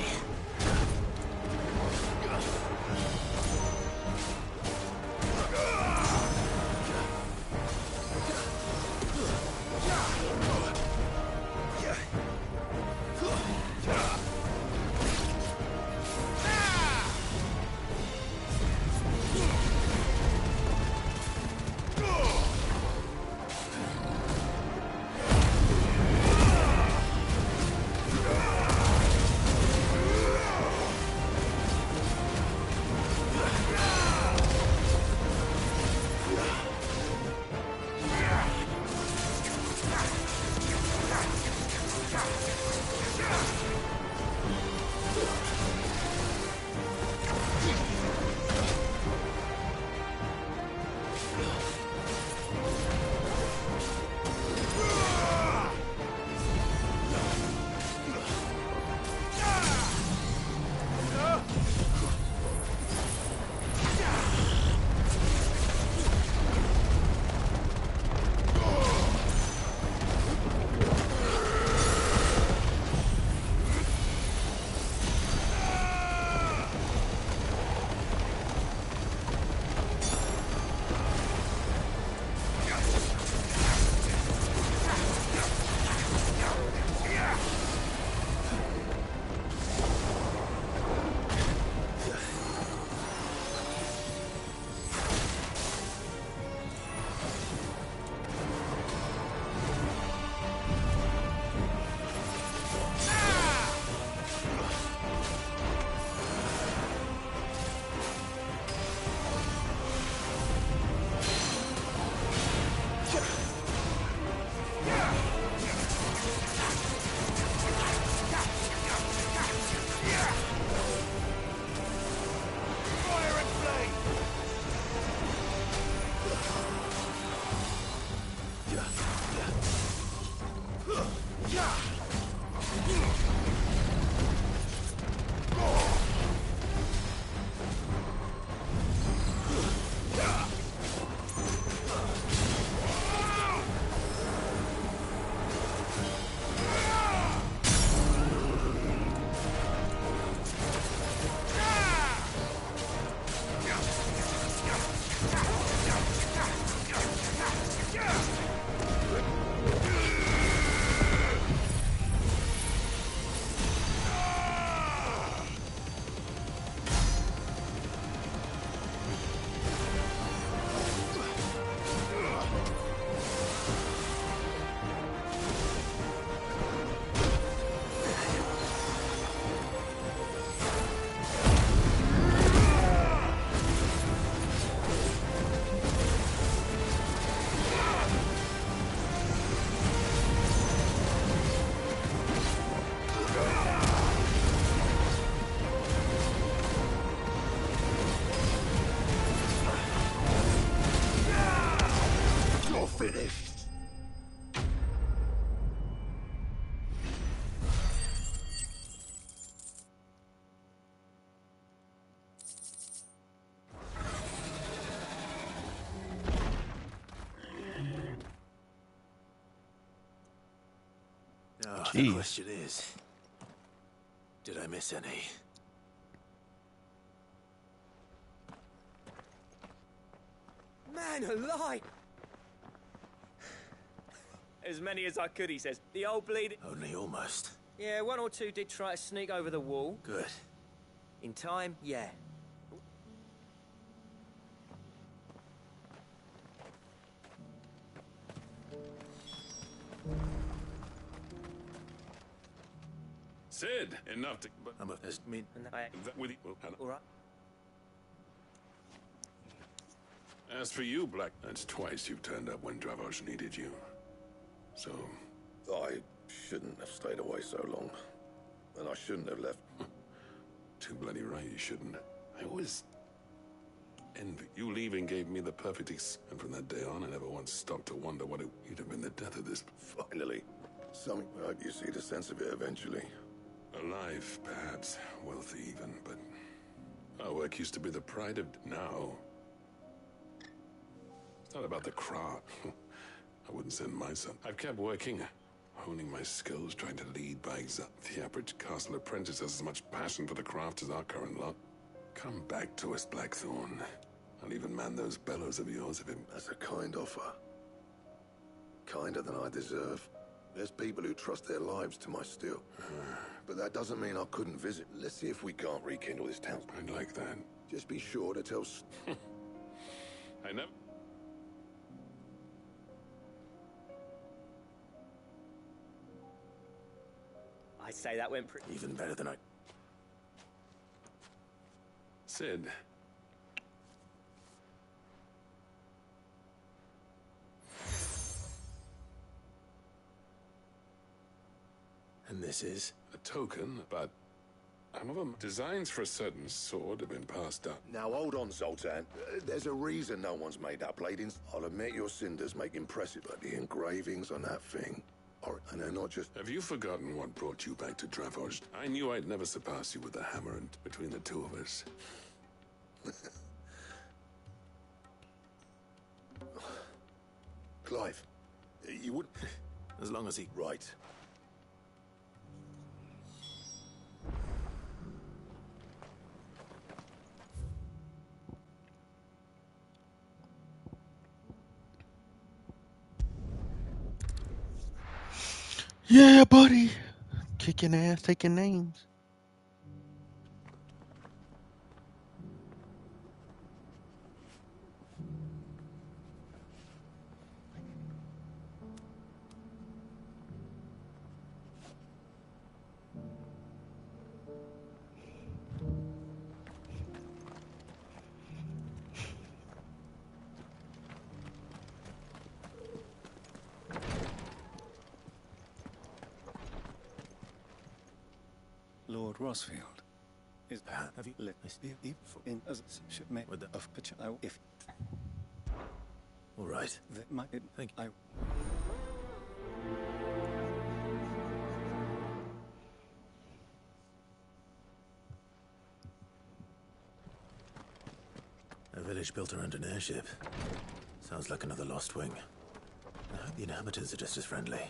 Fire and flame! The question is, did I miss any? Man alive! As many as I could, he says. The old bleed. Only almost. Yeah, one or two did try to sneak over the wall. Good. In time, yeah. Sid, enough to. But I'm as mean. with you. All right. As for you, Black, that's twice you've turned up when Dravos needed you. So, I shouldn't have stayed away so long, and I shouldn't have left. too bloody right you shouldn't. I always envy you. Leaving gave me the perfect and from that day on, I never once stopped to wonder what you'd have been the death of this. Finally, something. I hope you see the sense of it eventually. Alive, perhaps, wealthy even, but our work used to be the pride of now. It's not about the craft. I wouldn't send my son. I've kept working, honing my skills, trying to lead by example. The average castle apprentice has as much passion for the craft as our current lot. Come back to us, Blackthorn. I'll even man those bellows of yours if it... That's a kind offer. Kinder than I deserve. There's people who trust their lives to my steel. But that doesn't mean I couldn't visit. Let's see if we can't rekindle this town. I'd like that. Just be sure to tell... I never... I'd say that went pretty... Even better than I... Sid. And this is? A token, but... However, designs for a certain sword have been passed up. Now hold on, Zoltan. There's a reason no one's made that blade. I'll admit your cinders make impressive, but the engravings on that thing... And they're not just... Have you forgotten what brought you back to Dravos? I knew I'd never surpass you with the hammer, and between the two of us... Clive, you wouldn't... As long as he... Right. Yeah, buddy. Kicking ass, taking names. Lord Rosfield. is have you let us be in as should make with the of pitch I if all right that might think I a village built around an airship. Sounds like another lost wing. I hope the inhabitants are just as friendly.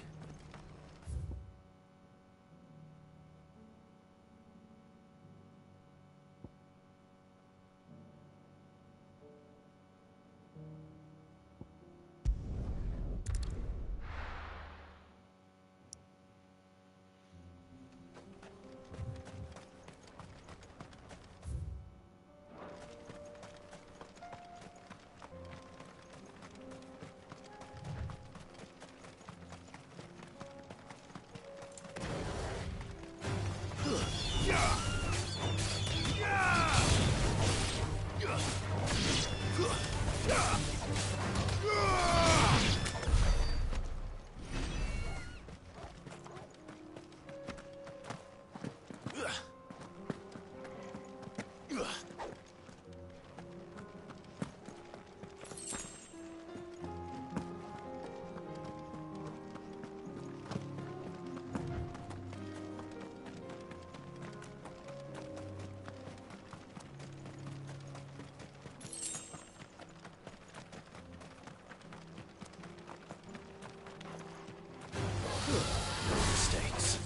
Mistakes.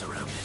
Surrounded.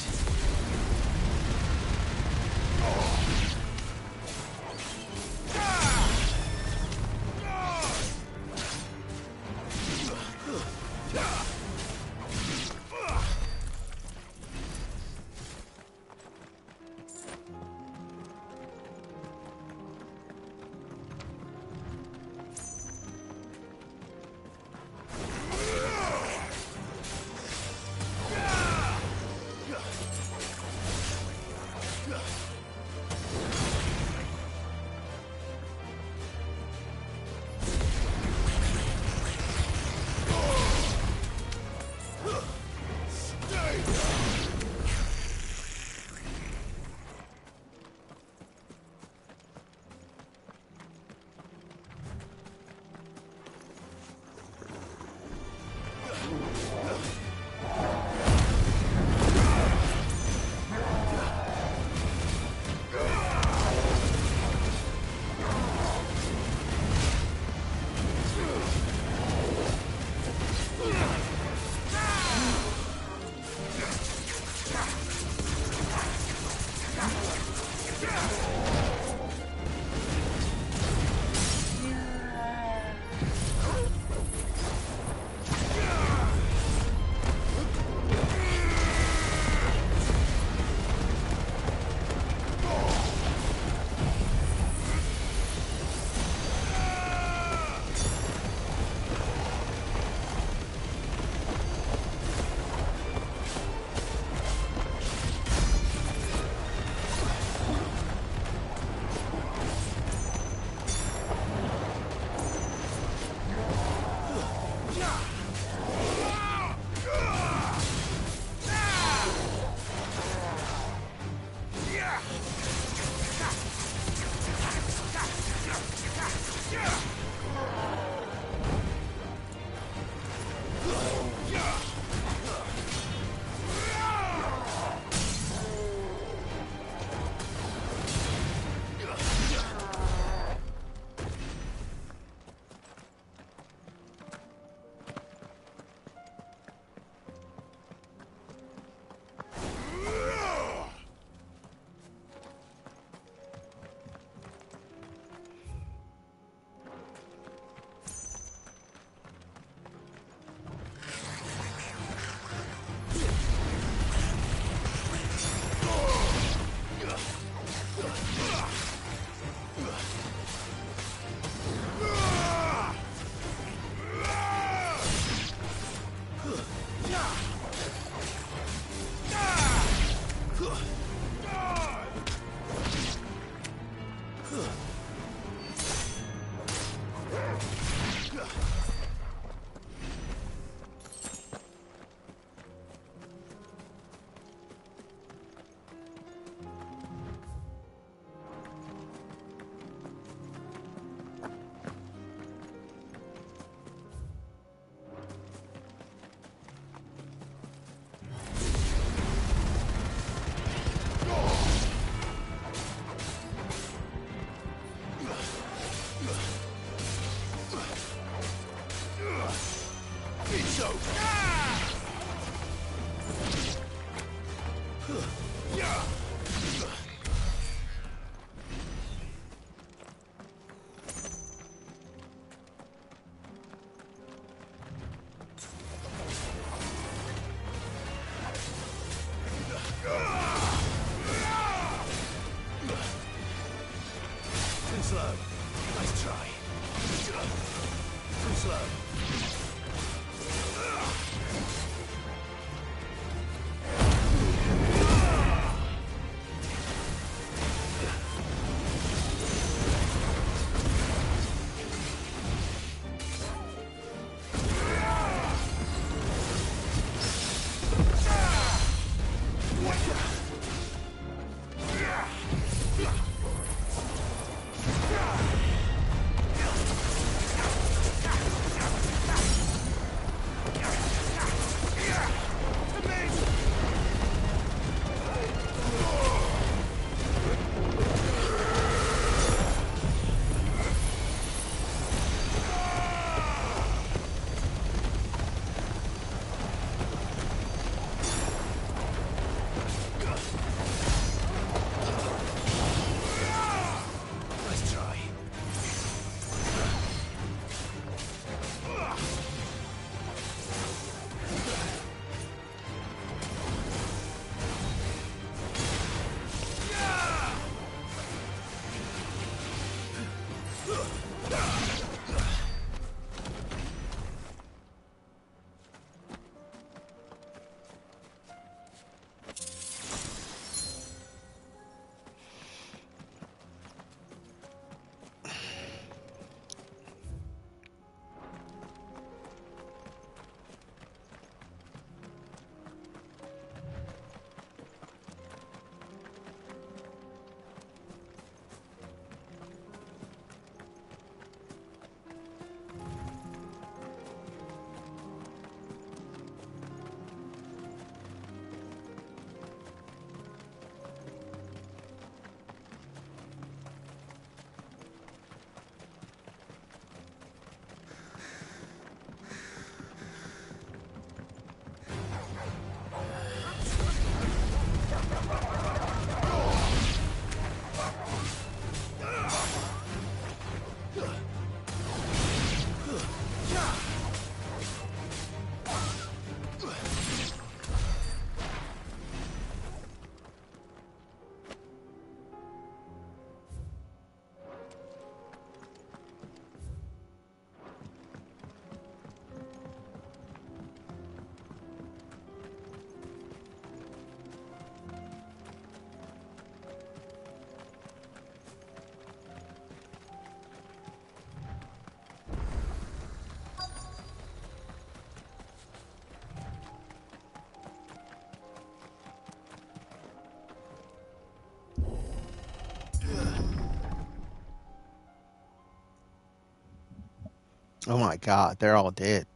Oh my god, they're all dead.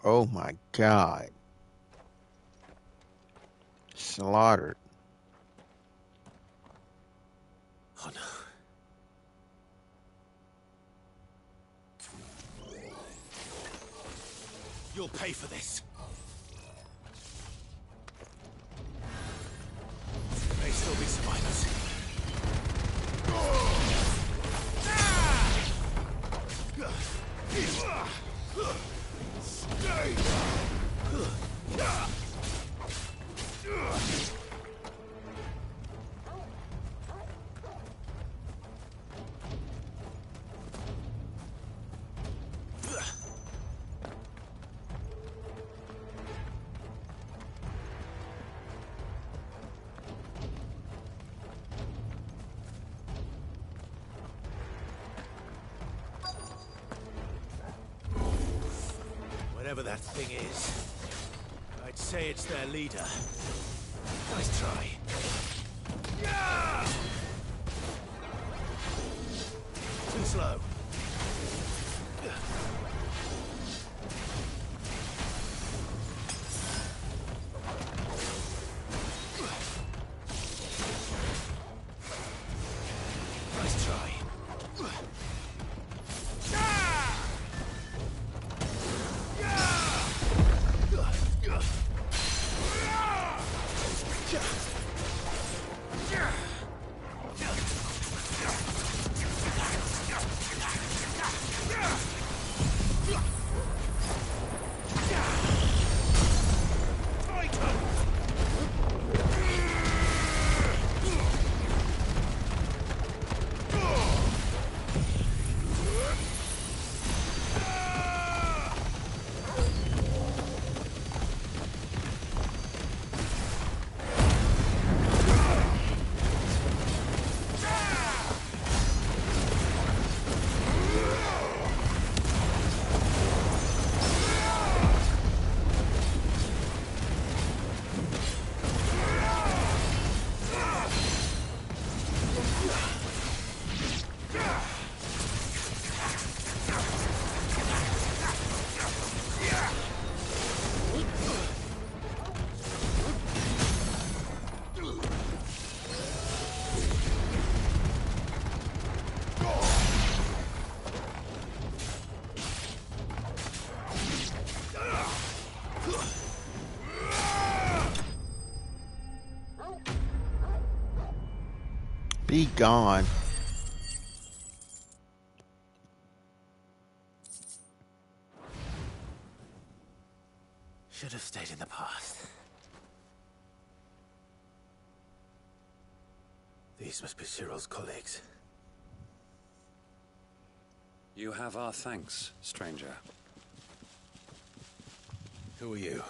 Oh my god. Slaughtered. Oh no. You'll pay for this. There may still be survivors. Stay! whatever that thing is. I'd say it's their leader. Nice try. Too slow. Nice try. Be gone. Should have stayed in the past. These must be Cyril's colleagues. You have our thanks, stranger. Who are you?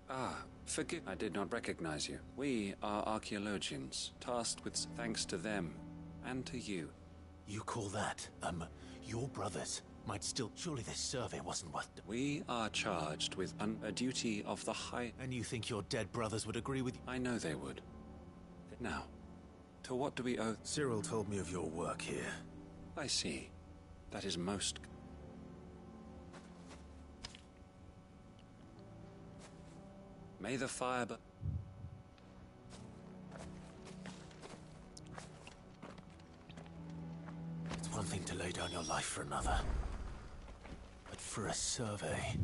Ah, forgive, I did not recognize you. We are archaeologians, tasked with thanks to them, and to you. You call that, your brothers might still... Surely this survey wasn't worth... We are charged with a duty of the high... And you think your dead brothers would agree with you? I know they would. Now, to what do we owe... Cyril told me of your work here. I see. That is most... May the fire but It's one thing to lay down your life for another. But for a survey...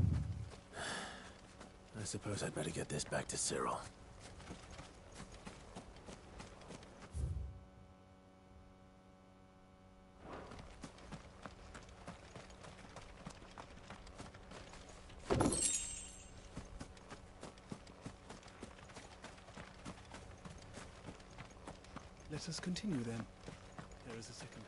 I suppose I'd better get this back to Cyril. Let us continue then. There is a second.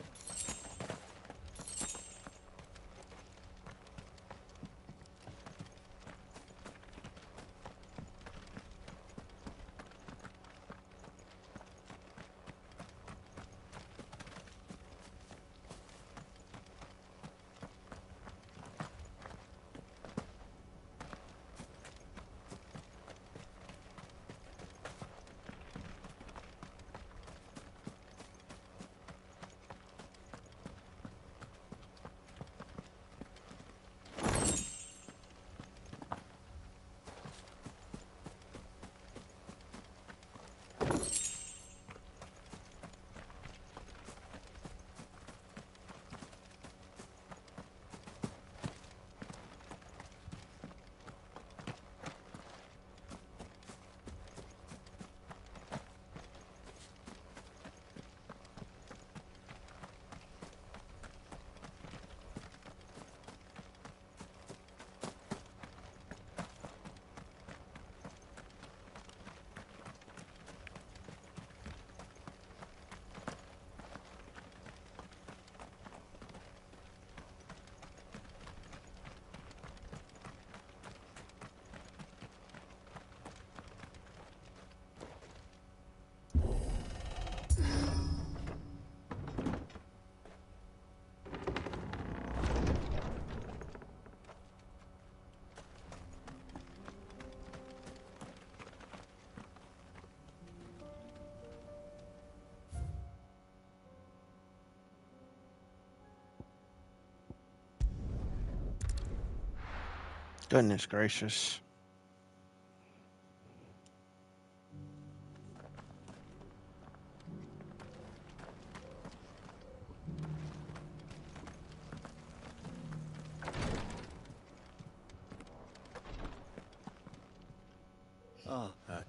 Goodness gracious.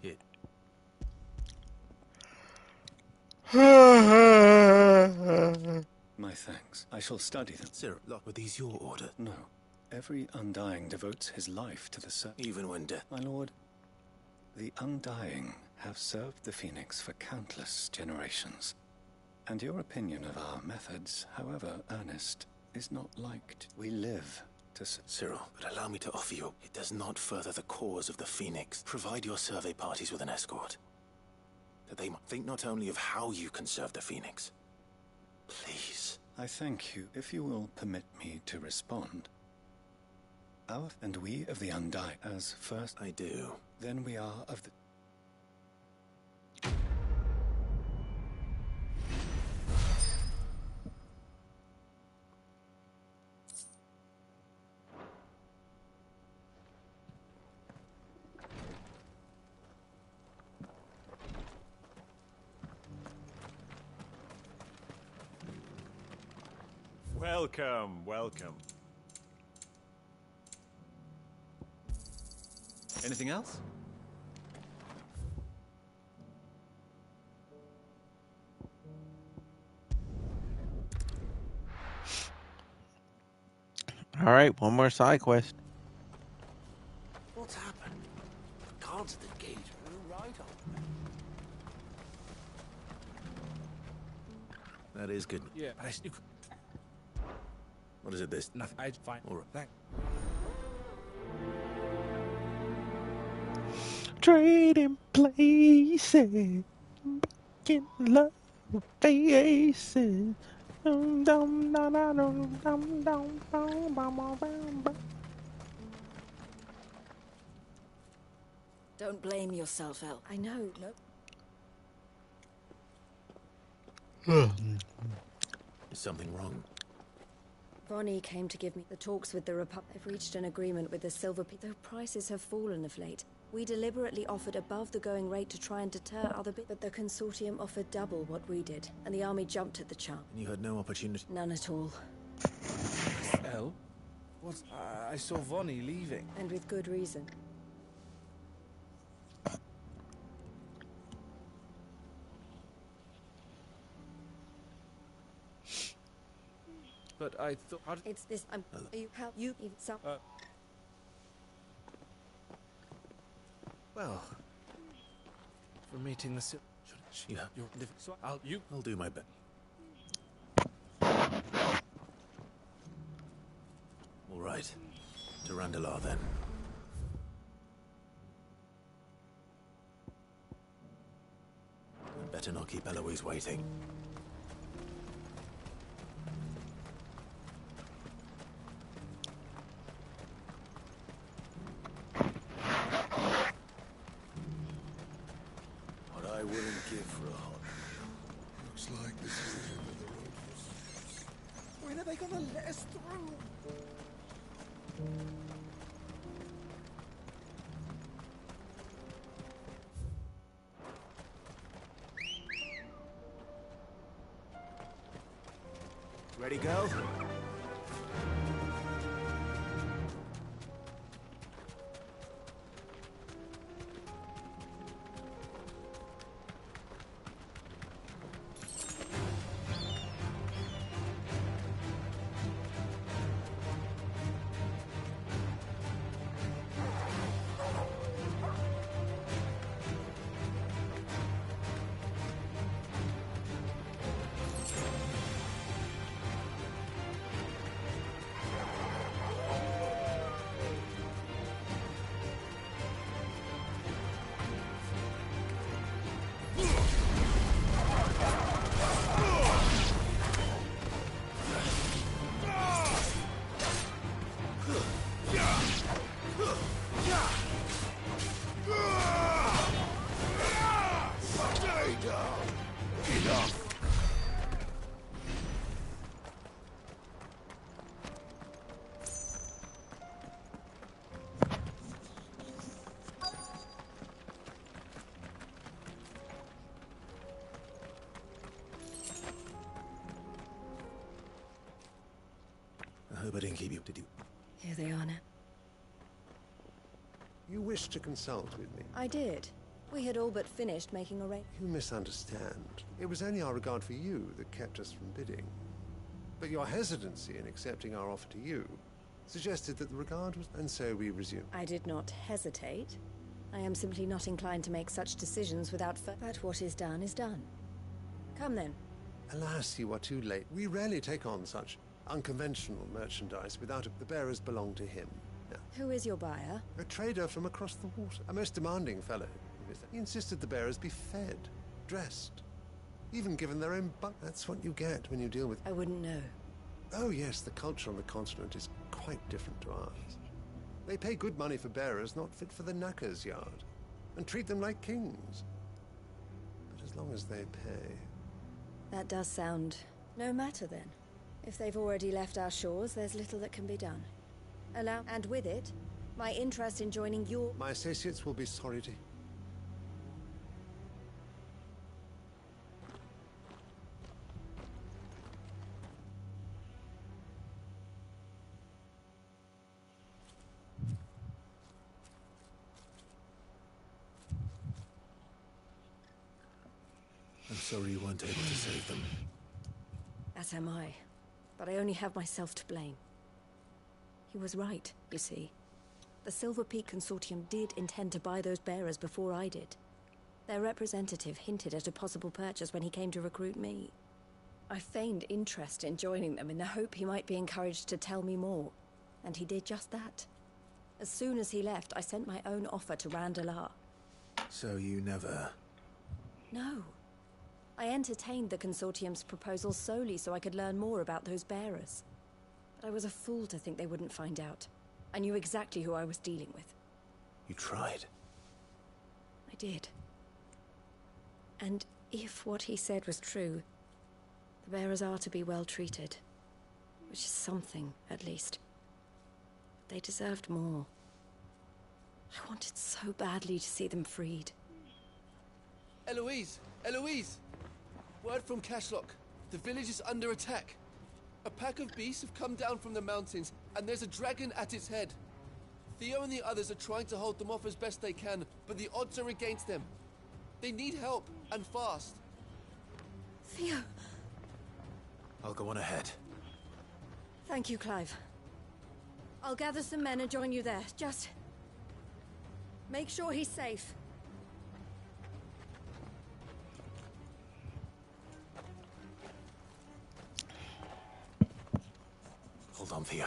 Here. My thanks. I shall study them. Sir, look, were these your order? No. Every Undying devotes his life to the even when death. My lord, the Undying have served the Phoenix for countless generations. And your opinion of our methods, however earnest, is not liked. We live to... Cyril, but allow me to offer you, it does not further the cause of the Phoenix. Provide your survey parties with an escort, that they might think not only of how you can serve the Phoenix. Please. I thank you. If you will permit me to respond. Our and we of the Undying as first... I do. Then we are of the... Welcome, welcome. Anything else? All right, one more side quest. What's happened? The guards at the gate are right on. That is good. Yeah, but I still... What is it, this? Nothing. I fine. All right. Thank. Trading places, back in love faces. Don't blame yourself, El. I know, no. Is something wrong? Vonnie came to give me the talks with the Republic. They've reached an agreement with the Silver People. Though prices have fallen of late, we deliberately offered above the going rate to try and deter other bits. But the Consortium offered double what we did, and the army jumped at the chance. And you had no opportunity? None at all. El? What? I saw Vonnie leaving. And with good reason. But I thought... It's this... Are you help? You even some... Well... For meeting the... Yeah. So I'll do my best. All right. To Randalar, then. I'd better not keep Eloise waiting. Ready, go? hope I didn't keep you to do. Here they are now. You wished to consult with me. I did. We had all but finished making a You misunderstand. It was only our regard for you that kept us from bidding. But your hesitancy in accepting our offer to you suggested that the regard was... And so we resumed. I did not hesitate. I am simply not inclined to make such decisions without... But what is done is done. Come then. Alas, you are too late. We rarely take on such unconventional merchandise without the bearers belong to him. Now, who is your buyer? A trader from across the water. A most demanding fellow. He insisted the bearers be fed, dressed, even given their own That's what you get when you deal with... I wouldn't know. Oh yes, the culture on the continent is quite different to ours. They pay good money for bearers not fit for the knacker's yard, and treat them like kings. But as long as they pay... That does sound... No matter then. If they've already left our shores, there's little that can be done. And with it, my interest in joining your... My associates will be sorry to... I'm sorry you weren't able to save them. As am I. But I only have myself to blame. He was right, you see. The Silver Peak Consortium did intend to buy those bearers before I did. Their representative hinted at a possible purchase when he came to recruit me. I feigned interest in joining them in the hope he might be encouraged to tell me more. And he did just that. As soon as he left, I sent my own offer to Randalar. So you never... No. I entertained the Consortium's proposal solely so I could learn more about those bearers. But I was a fool to think they wouldn't find out. I knew exactly who I was dealing with. You tried. I did. And if what he said was true, the bearers are to be well treated. Which is something, at least. They deserved more. I wanted so badly to see them freed. Eloise! Eloise! Word from Cashlock. The village is under attack. A pack of beasts have come down from the mountains, and there's a dragon at its head. Theo and the others are trying to hold them off as best they can, but the odds are against them. They need help, and fast. Theo! I'll go on ahead. Thank you, Clive. I'll gather some men and join you there. Just... make sure he's safe. Hold on, Theo.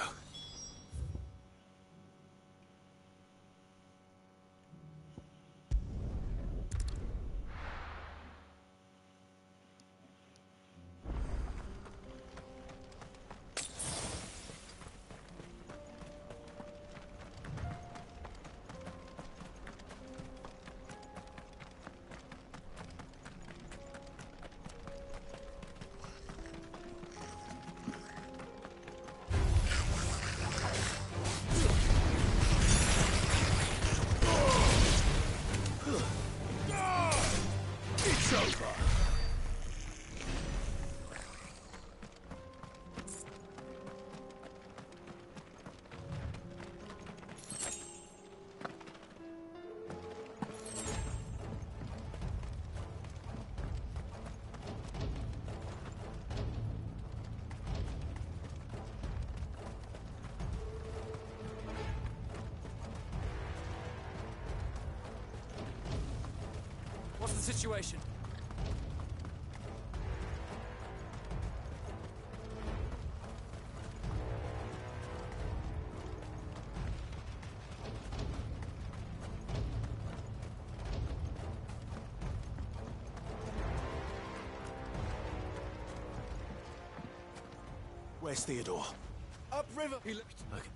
What's the situation? Where's Theodore? Upriver! He looked. Okay.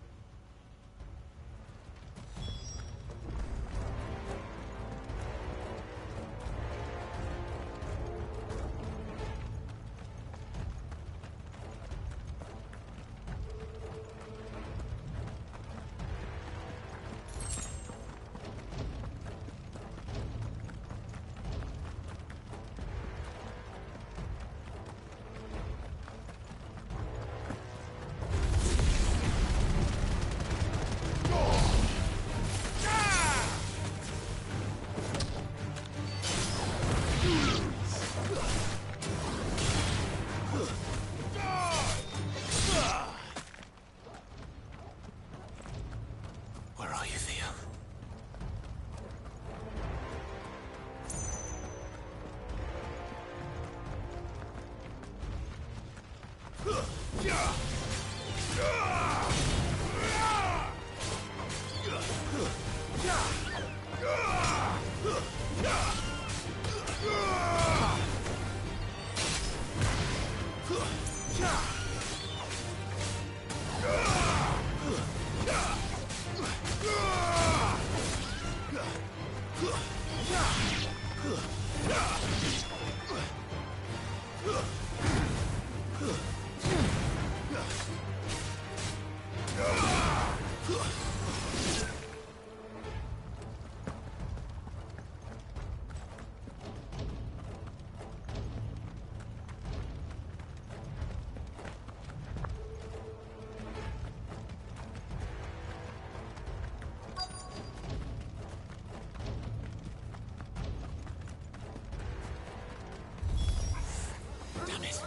Damn it.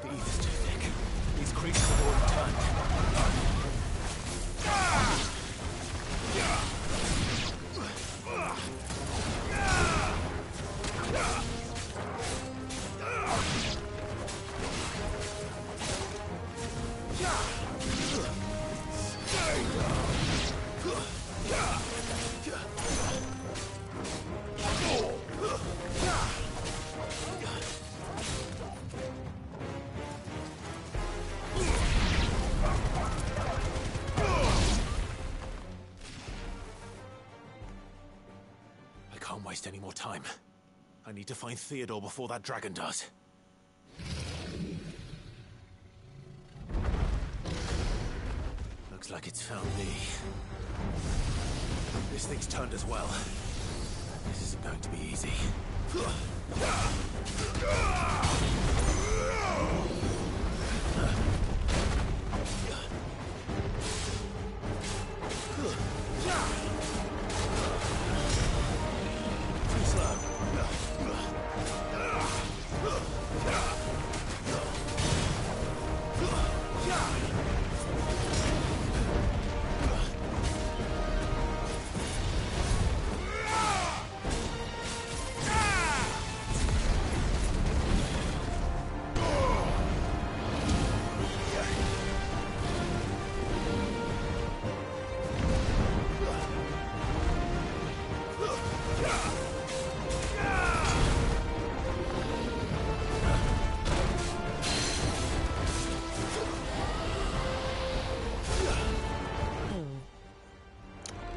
The ether's too thick. These creatures have already turned. I can't waste any more time. I need to find Theodore before that dragon does. Looks like it's found me. This thing's turned as well. This isn't going to be easy. Too slow.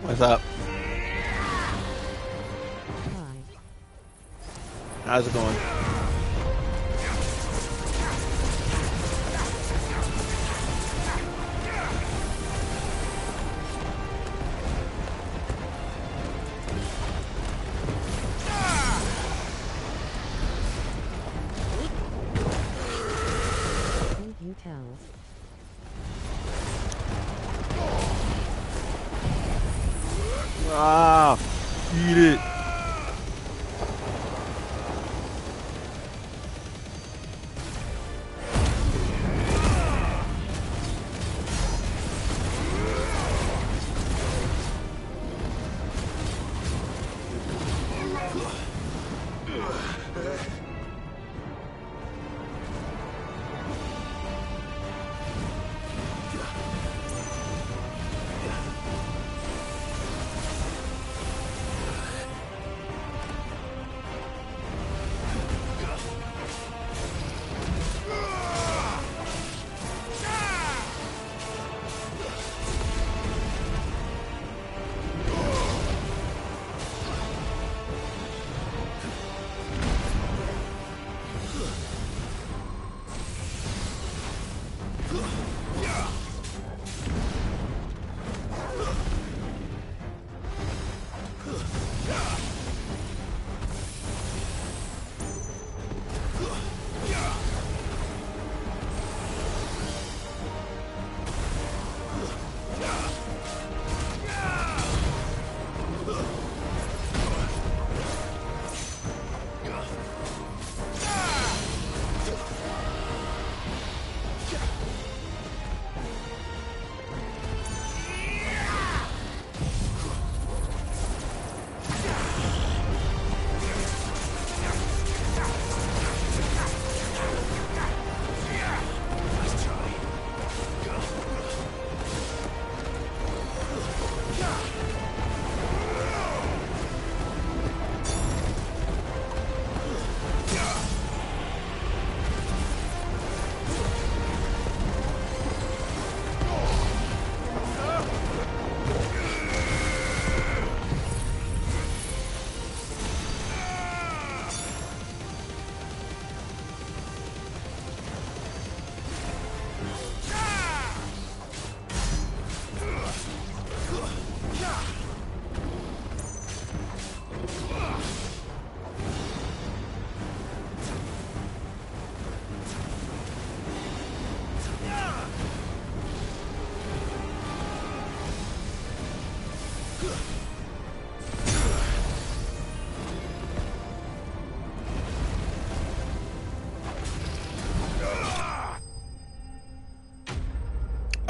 What's up? How's it going? You tell. Ah, eat it.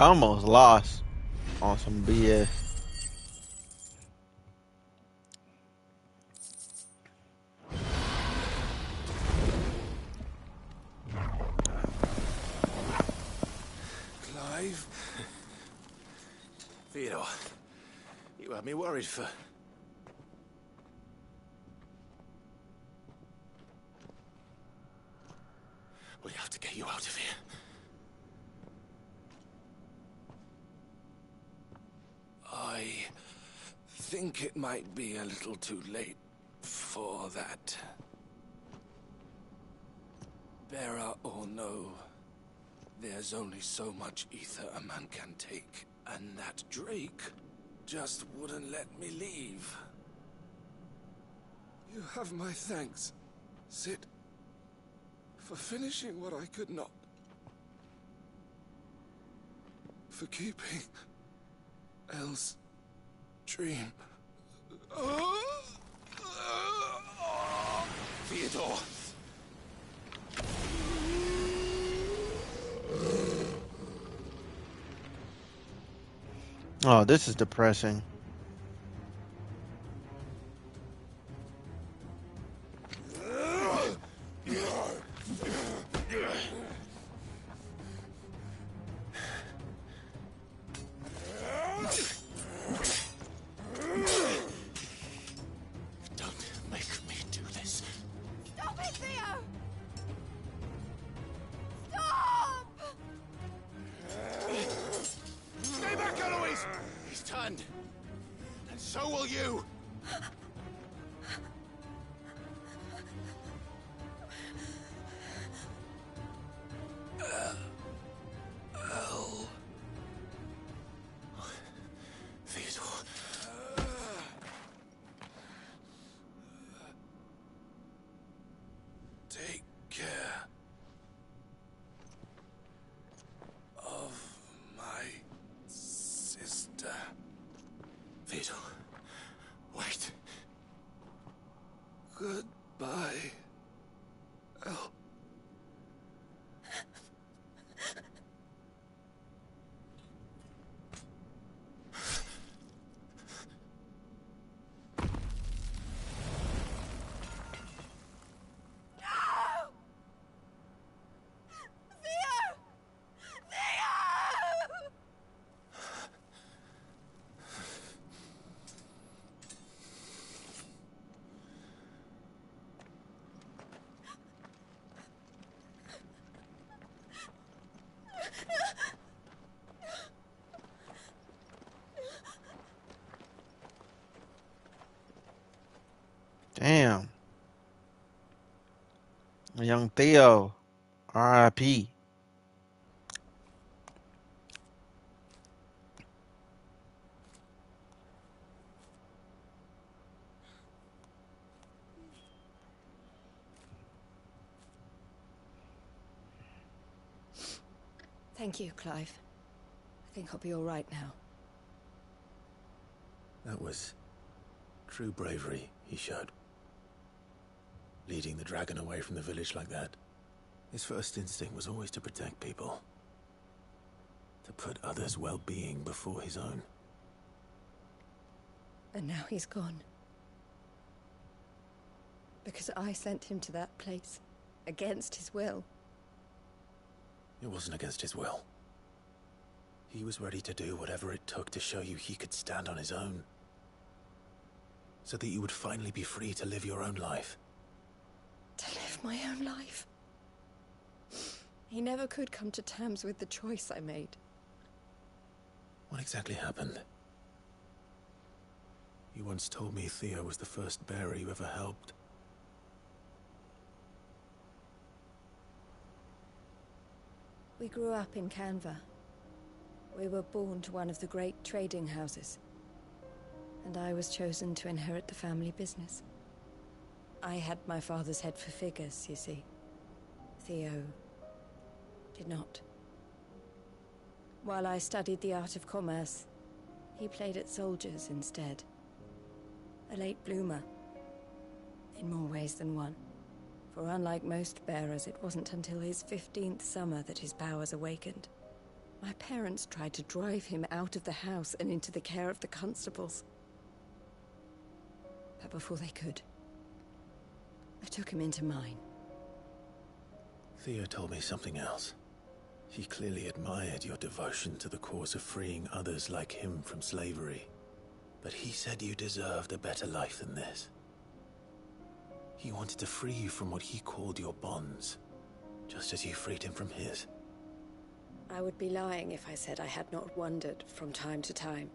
I almost lost on some BS. Clive? Theodore, you had me worried for... We have to get you out of here. I think it might be a little too late for that. Bearer or no, there's only so much ether a man can take, and that Drake just wouldn't let me leave. You have my thanks, Cid, for finishing what I could not. For keeping Elle's dream. Theodore! Oh, this is depressing. Take care of my sister. Theodore, wait. Goodbye, Elle. Damn. Young Theo. R.I.P. Thank you, Clive. I think I'll be all right now. That was true bravery he showed. Leading the dragon away from the village like that. His first instinct was always to protect people. To put others' well-being before his own. And now he's gone. Because I sent him to that place. Against his will. It wasn't against his will. He was ready to do whatever it took to show you he could stand on his own. So that you would finally be free to live your own life. To live my own life? He never could come to terms with the choice I made. What exactly happened? You once told me Theo was the first bearer you ever helped. We grew up in Canva. We were born to one of the great trading houses. And I was chosen to inherit the family business. I had my father's head for figures, you see. Theo did not. While I studied the art of commerce, he played at soldiers instead. A late bloomer. In more ways than one. For unlike most bearers, it wasn't until his 15th summer that his powers awakened. My parents tried to drive him out of the house and into the care of the constables. But before they could, I took him into mine. Theo told me something else. He clearly admired your devotion to the cause of freeing others like him from slavery. But he said you deserved a better life than this. He wanted to free you from what he called your bonds, just as you freed him from his. I would be lying if I said I had not wondered from time to time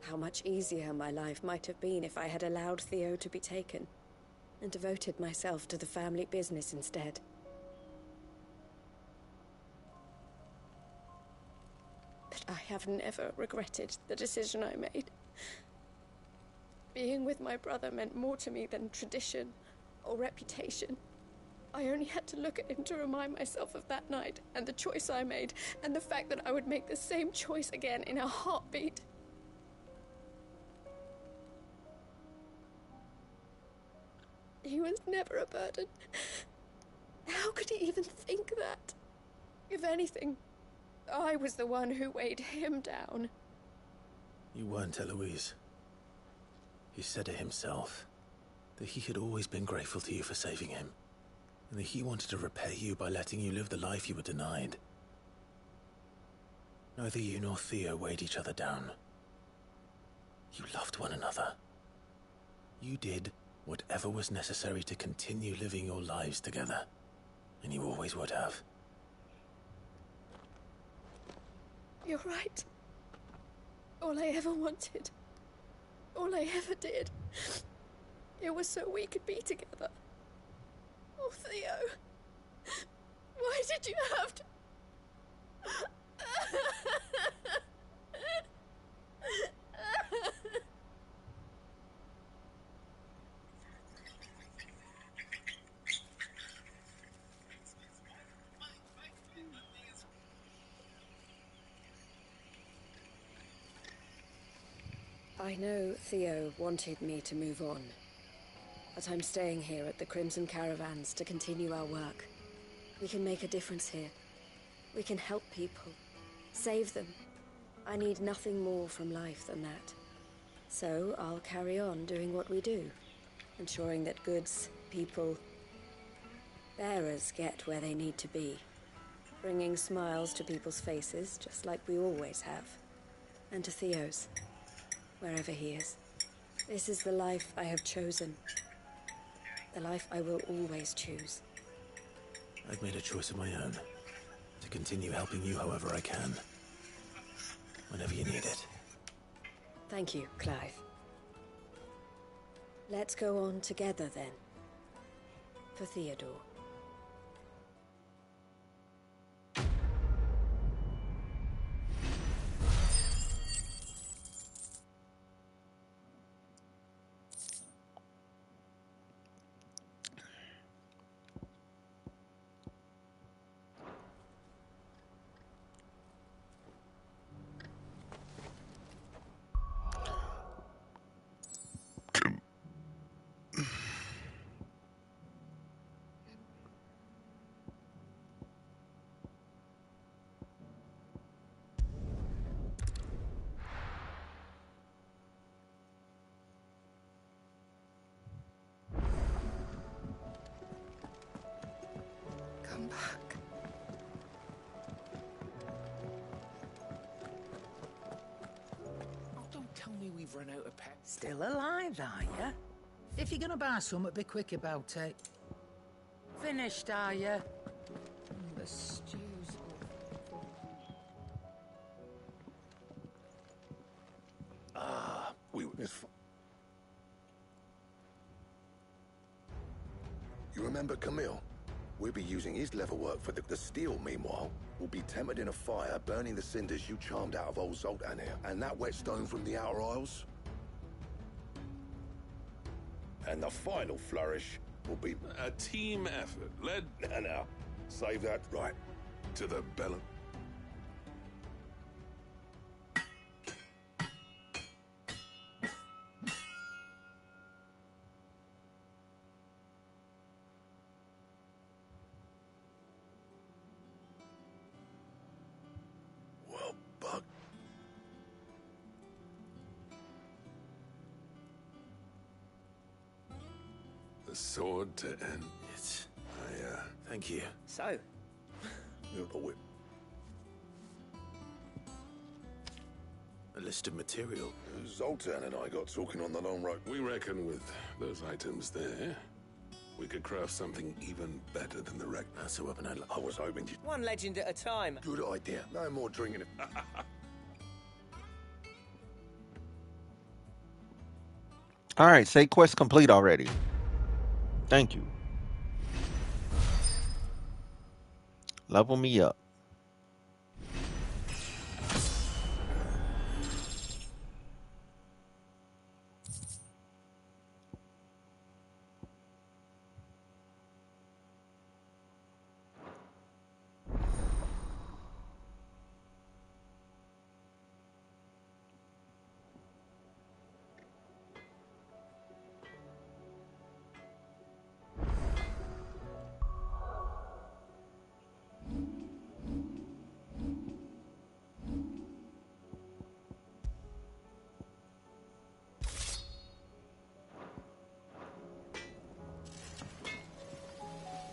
how much easier my life might have been if I had allowed Theo to be taken and devoted myself to the family business instead. But I have never regretted the decision I made. Being with my brother meant more to me than tradition or reputation. I only had to look at him to remind myself of that night and the choice I made and the fact that I would make the same choice again in a heartbeat. He was never a burden. How could he even think that? If anything, I was the one who weighed him down. You weren't, Eloise. He said it himself, that he had always been grateful to you for saving him, and that he wanted to repay you by letting you live the life you were denied. Neither you nor Theo weighed each other down. You loved one another. You did whatever was necessary to continue living your lives together, and you always would have. You're right. All I ever wanted, all I ever did, it was so we could be together. Oh, Theo, why did you have to... I know Theo wanted me to move on, but I'm staying here at the Crimson Caravans to continue our work. We can make a difference here. We can help people, save them. I need nothing more from life than that. So I'll carry on doing what we do, ensuring that goods, people, bearers get where they need to be, bringing smiles to people's faces, just like we always have, and to Theo's, wherever he is. This is the life I have chosen, the life I will always choose. I've made a choice of my own, to continue helping you however I can, whenever you need it. Thank you, Clive. Let's go on together, then. For Theodore. Come back. Oh, don't tell me we've run out of pets. Still alive, are you? If you're gonna buy something, be quick about it. Finished, are you? The stew's... You remember Camille? We'll be using his leather work for the steel, meanwhile, will be tempered in a fire, burning the cinders you charmed out of old Zoltan here. And that whetstone from the Outer Isles? And the final flourish will be... A team effort, led... No, save that. Right. To the bellum. The sword to end. It's... I, Thank you. So, you're the whip. A list of material. Zoltan and I got talking on the long road. We reckon with those items there, we could craft something even better than the wreck. That's a weapon I was hoping you... one legend at a time. Good idea. No more drinking. All right, say quest complete already. Thank you. Level me up.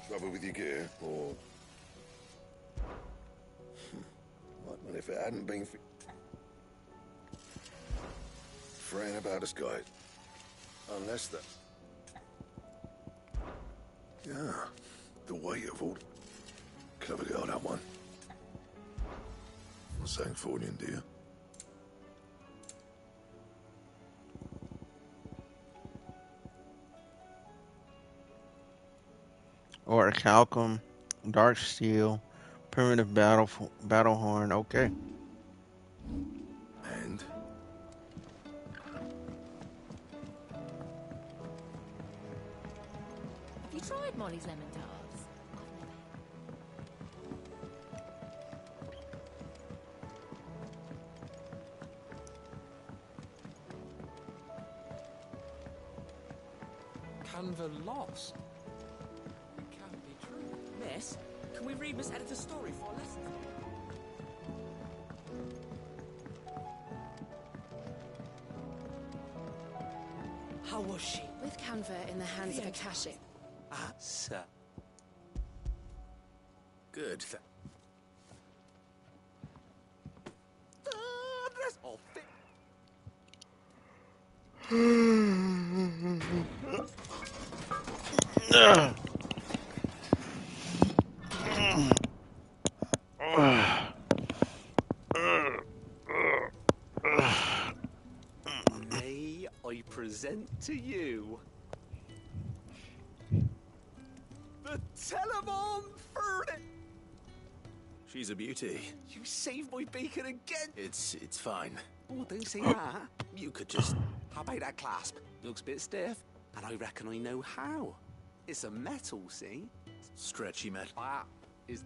Trouble with your gear, or... What, well, if it hadn't been for... Fretting about us, guys. Unless the... Yeah, the weight of all... Clever girl, that one. Sangforian, dear. Or Calcum, Dark Steel, Primitive Battle Horn. Okay. And Have you tried Molly's lemon tarts? Canva lost. It can't be true. Miss, can we read Miss Editor's story for a lesson? How was she? With Canva in the hands of Akashic. Ah, sir. Good. That's all fit. May I present to you the Telemon Furnace? She's a beauty. You saved my beacon again. It's fine. Oh, don't say that. You could just... How about that clasp? Looks a bit stiff, and I reckon I know how. It's a metal, see? Stretchy metal. That is...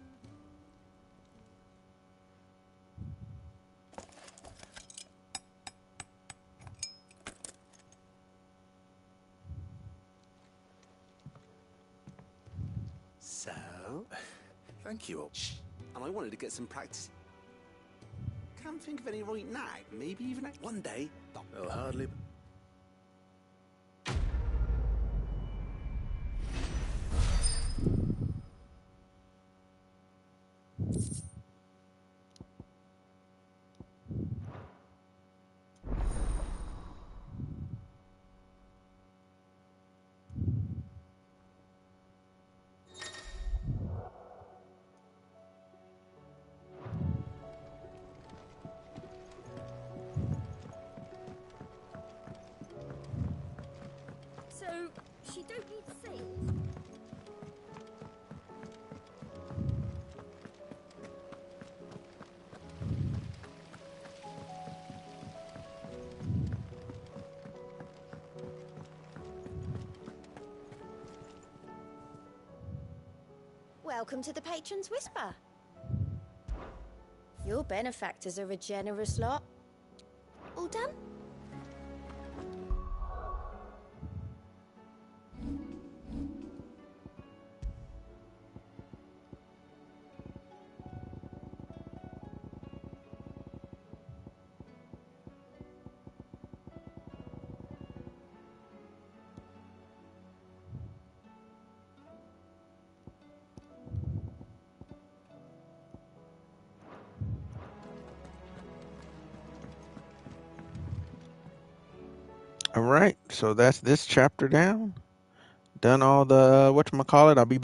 So? Thank you. Shh. And I wanted to get some practice. Can't think of any right now. Maybe even one day. Well, hardly. So, she don't need sails? Welcome to the Patron's Whisper. Your benefactors are a generous lot. All done? All right, so that's this chapter down. Done all the whatchamacallit. I'll be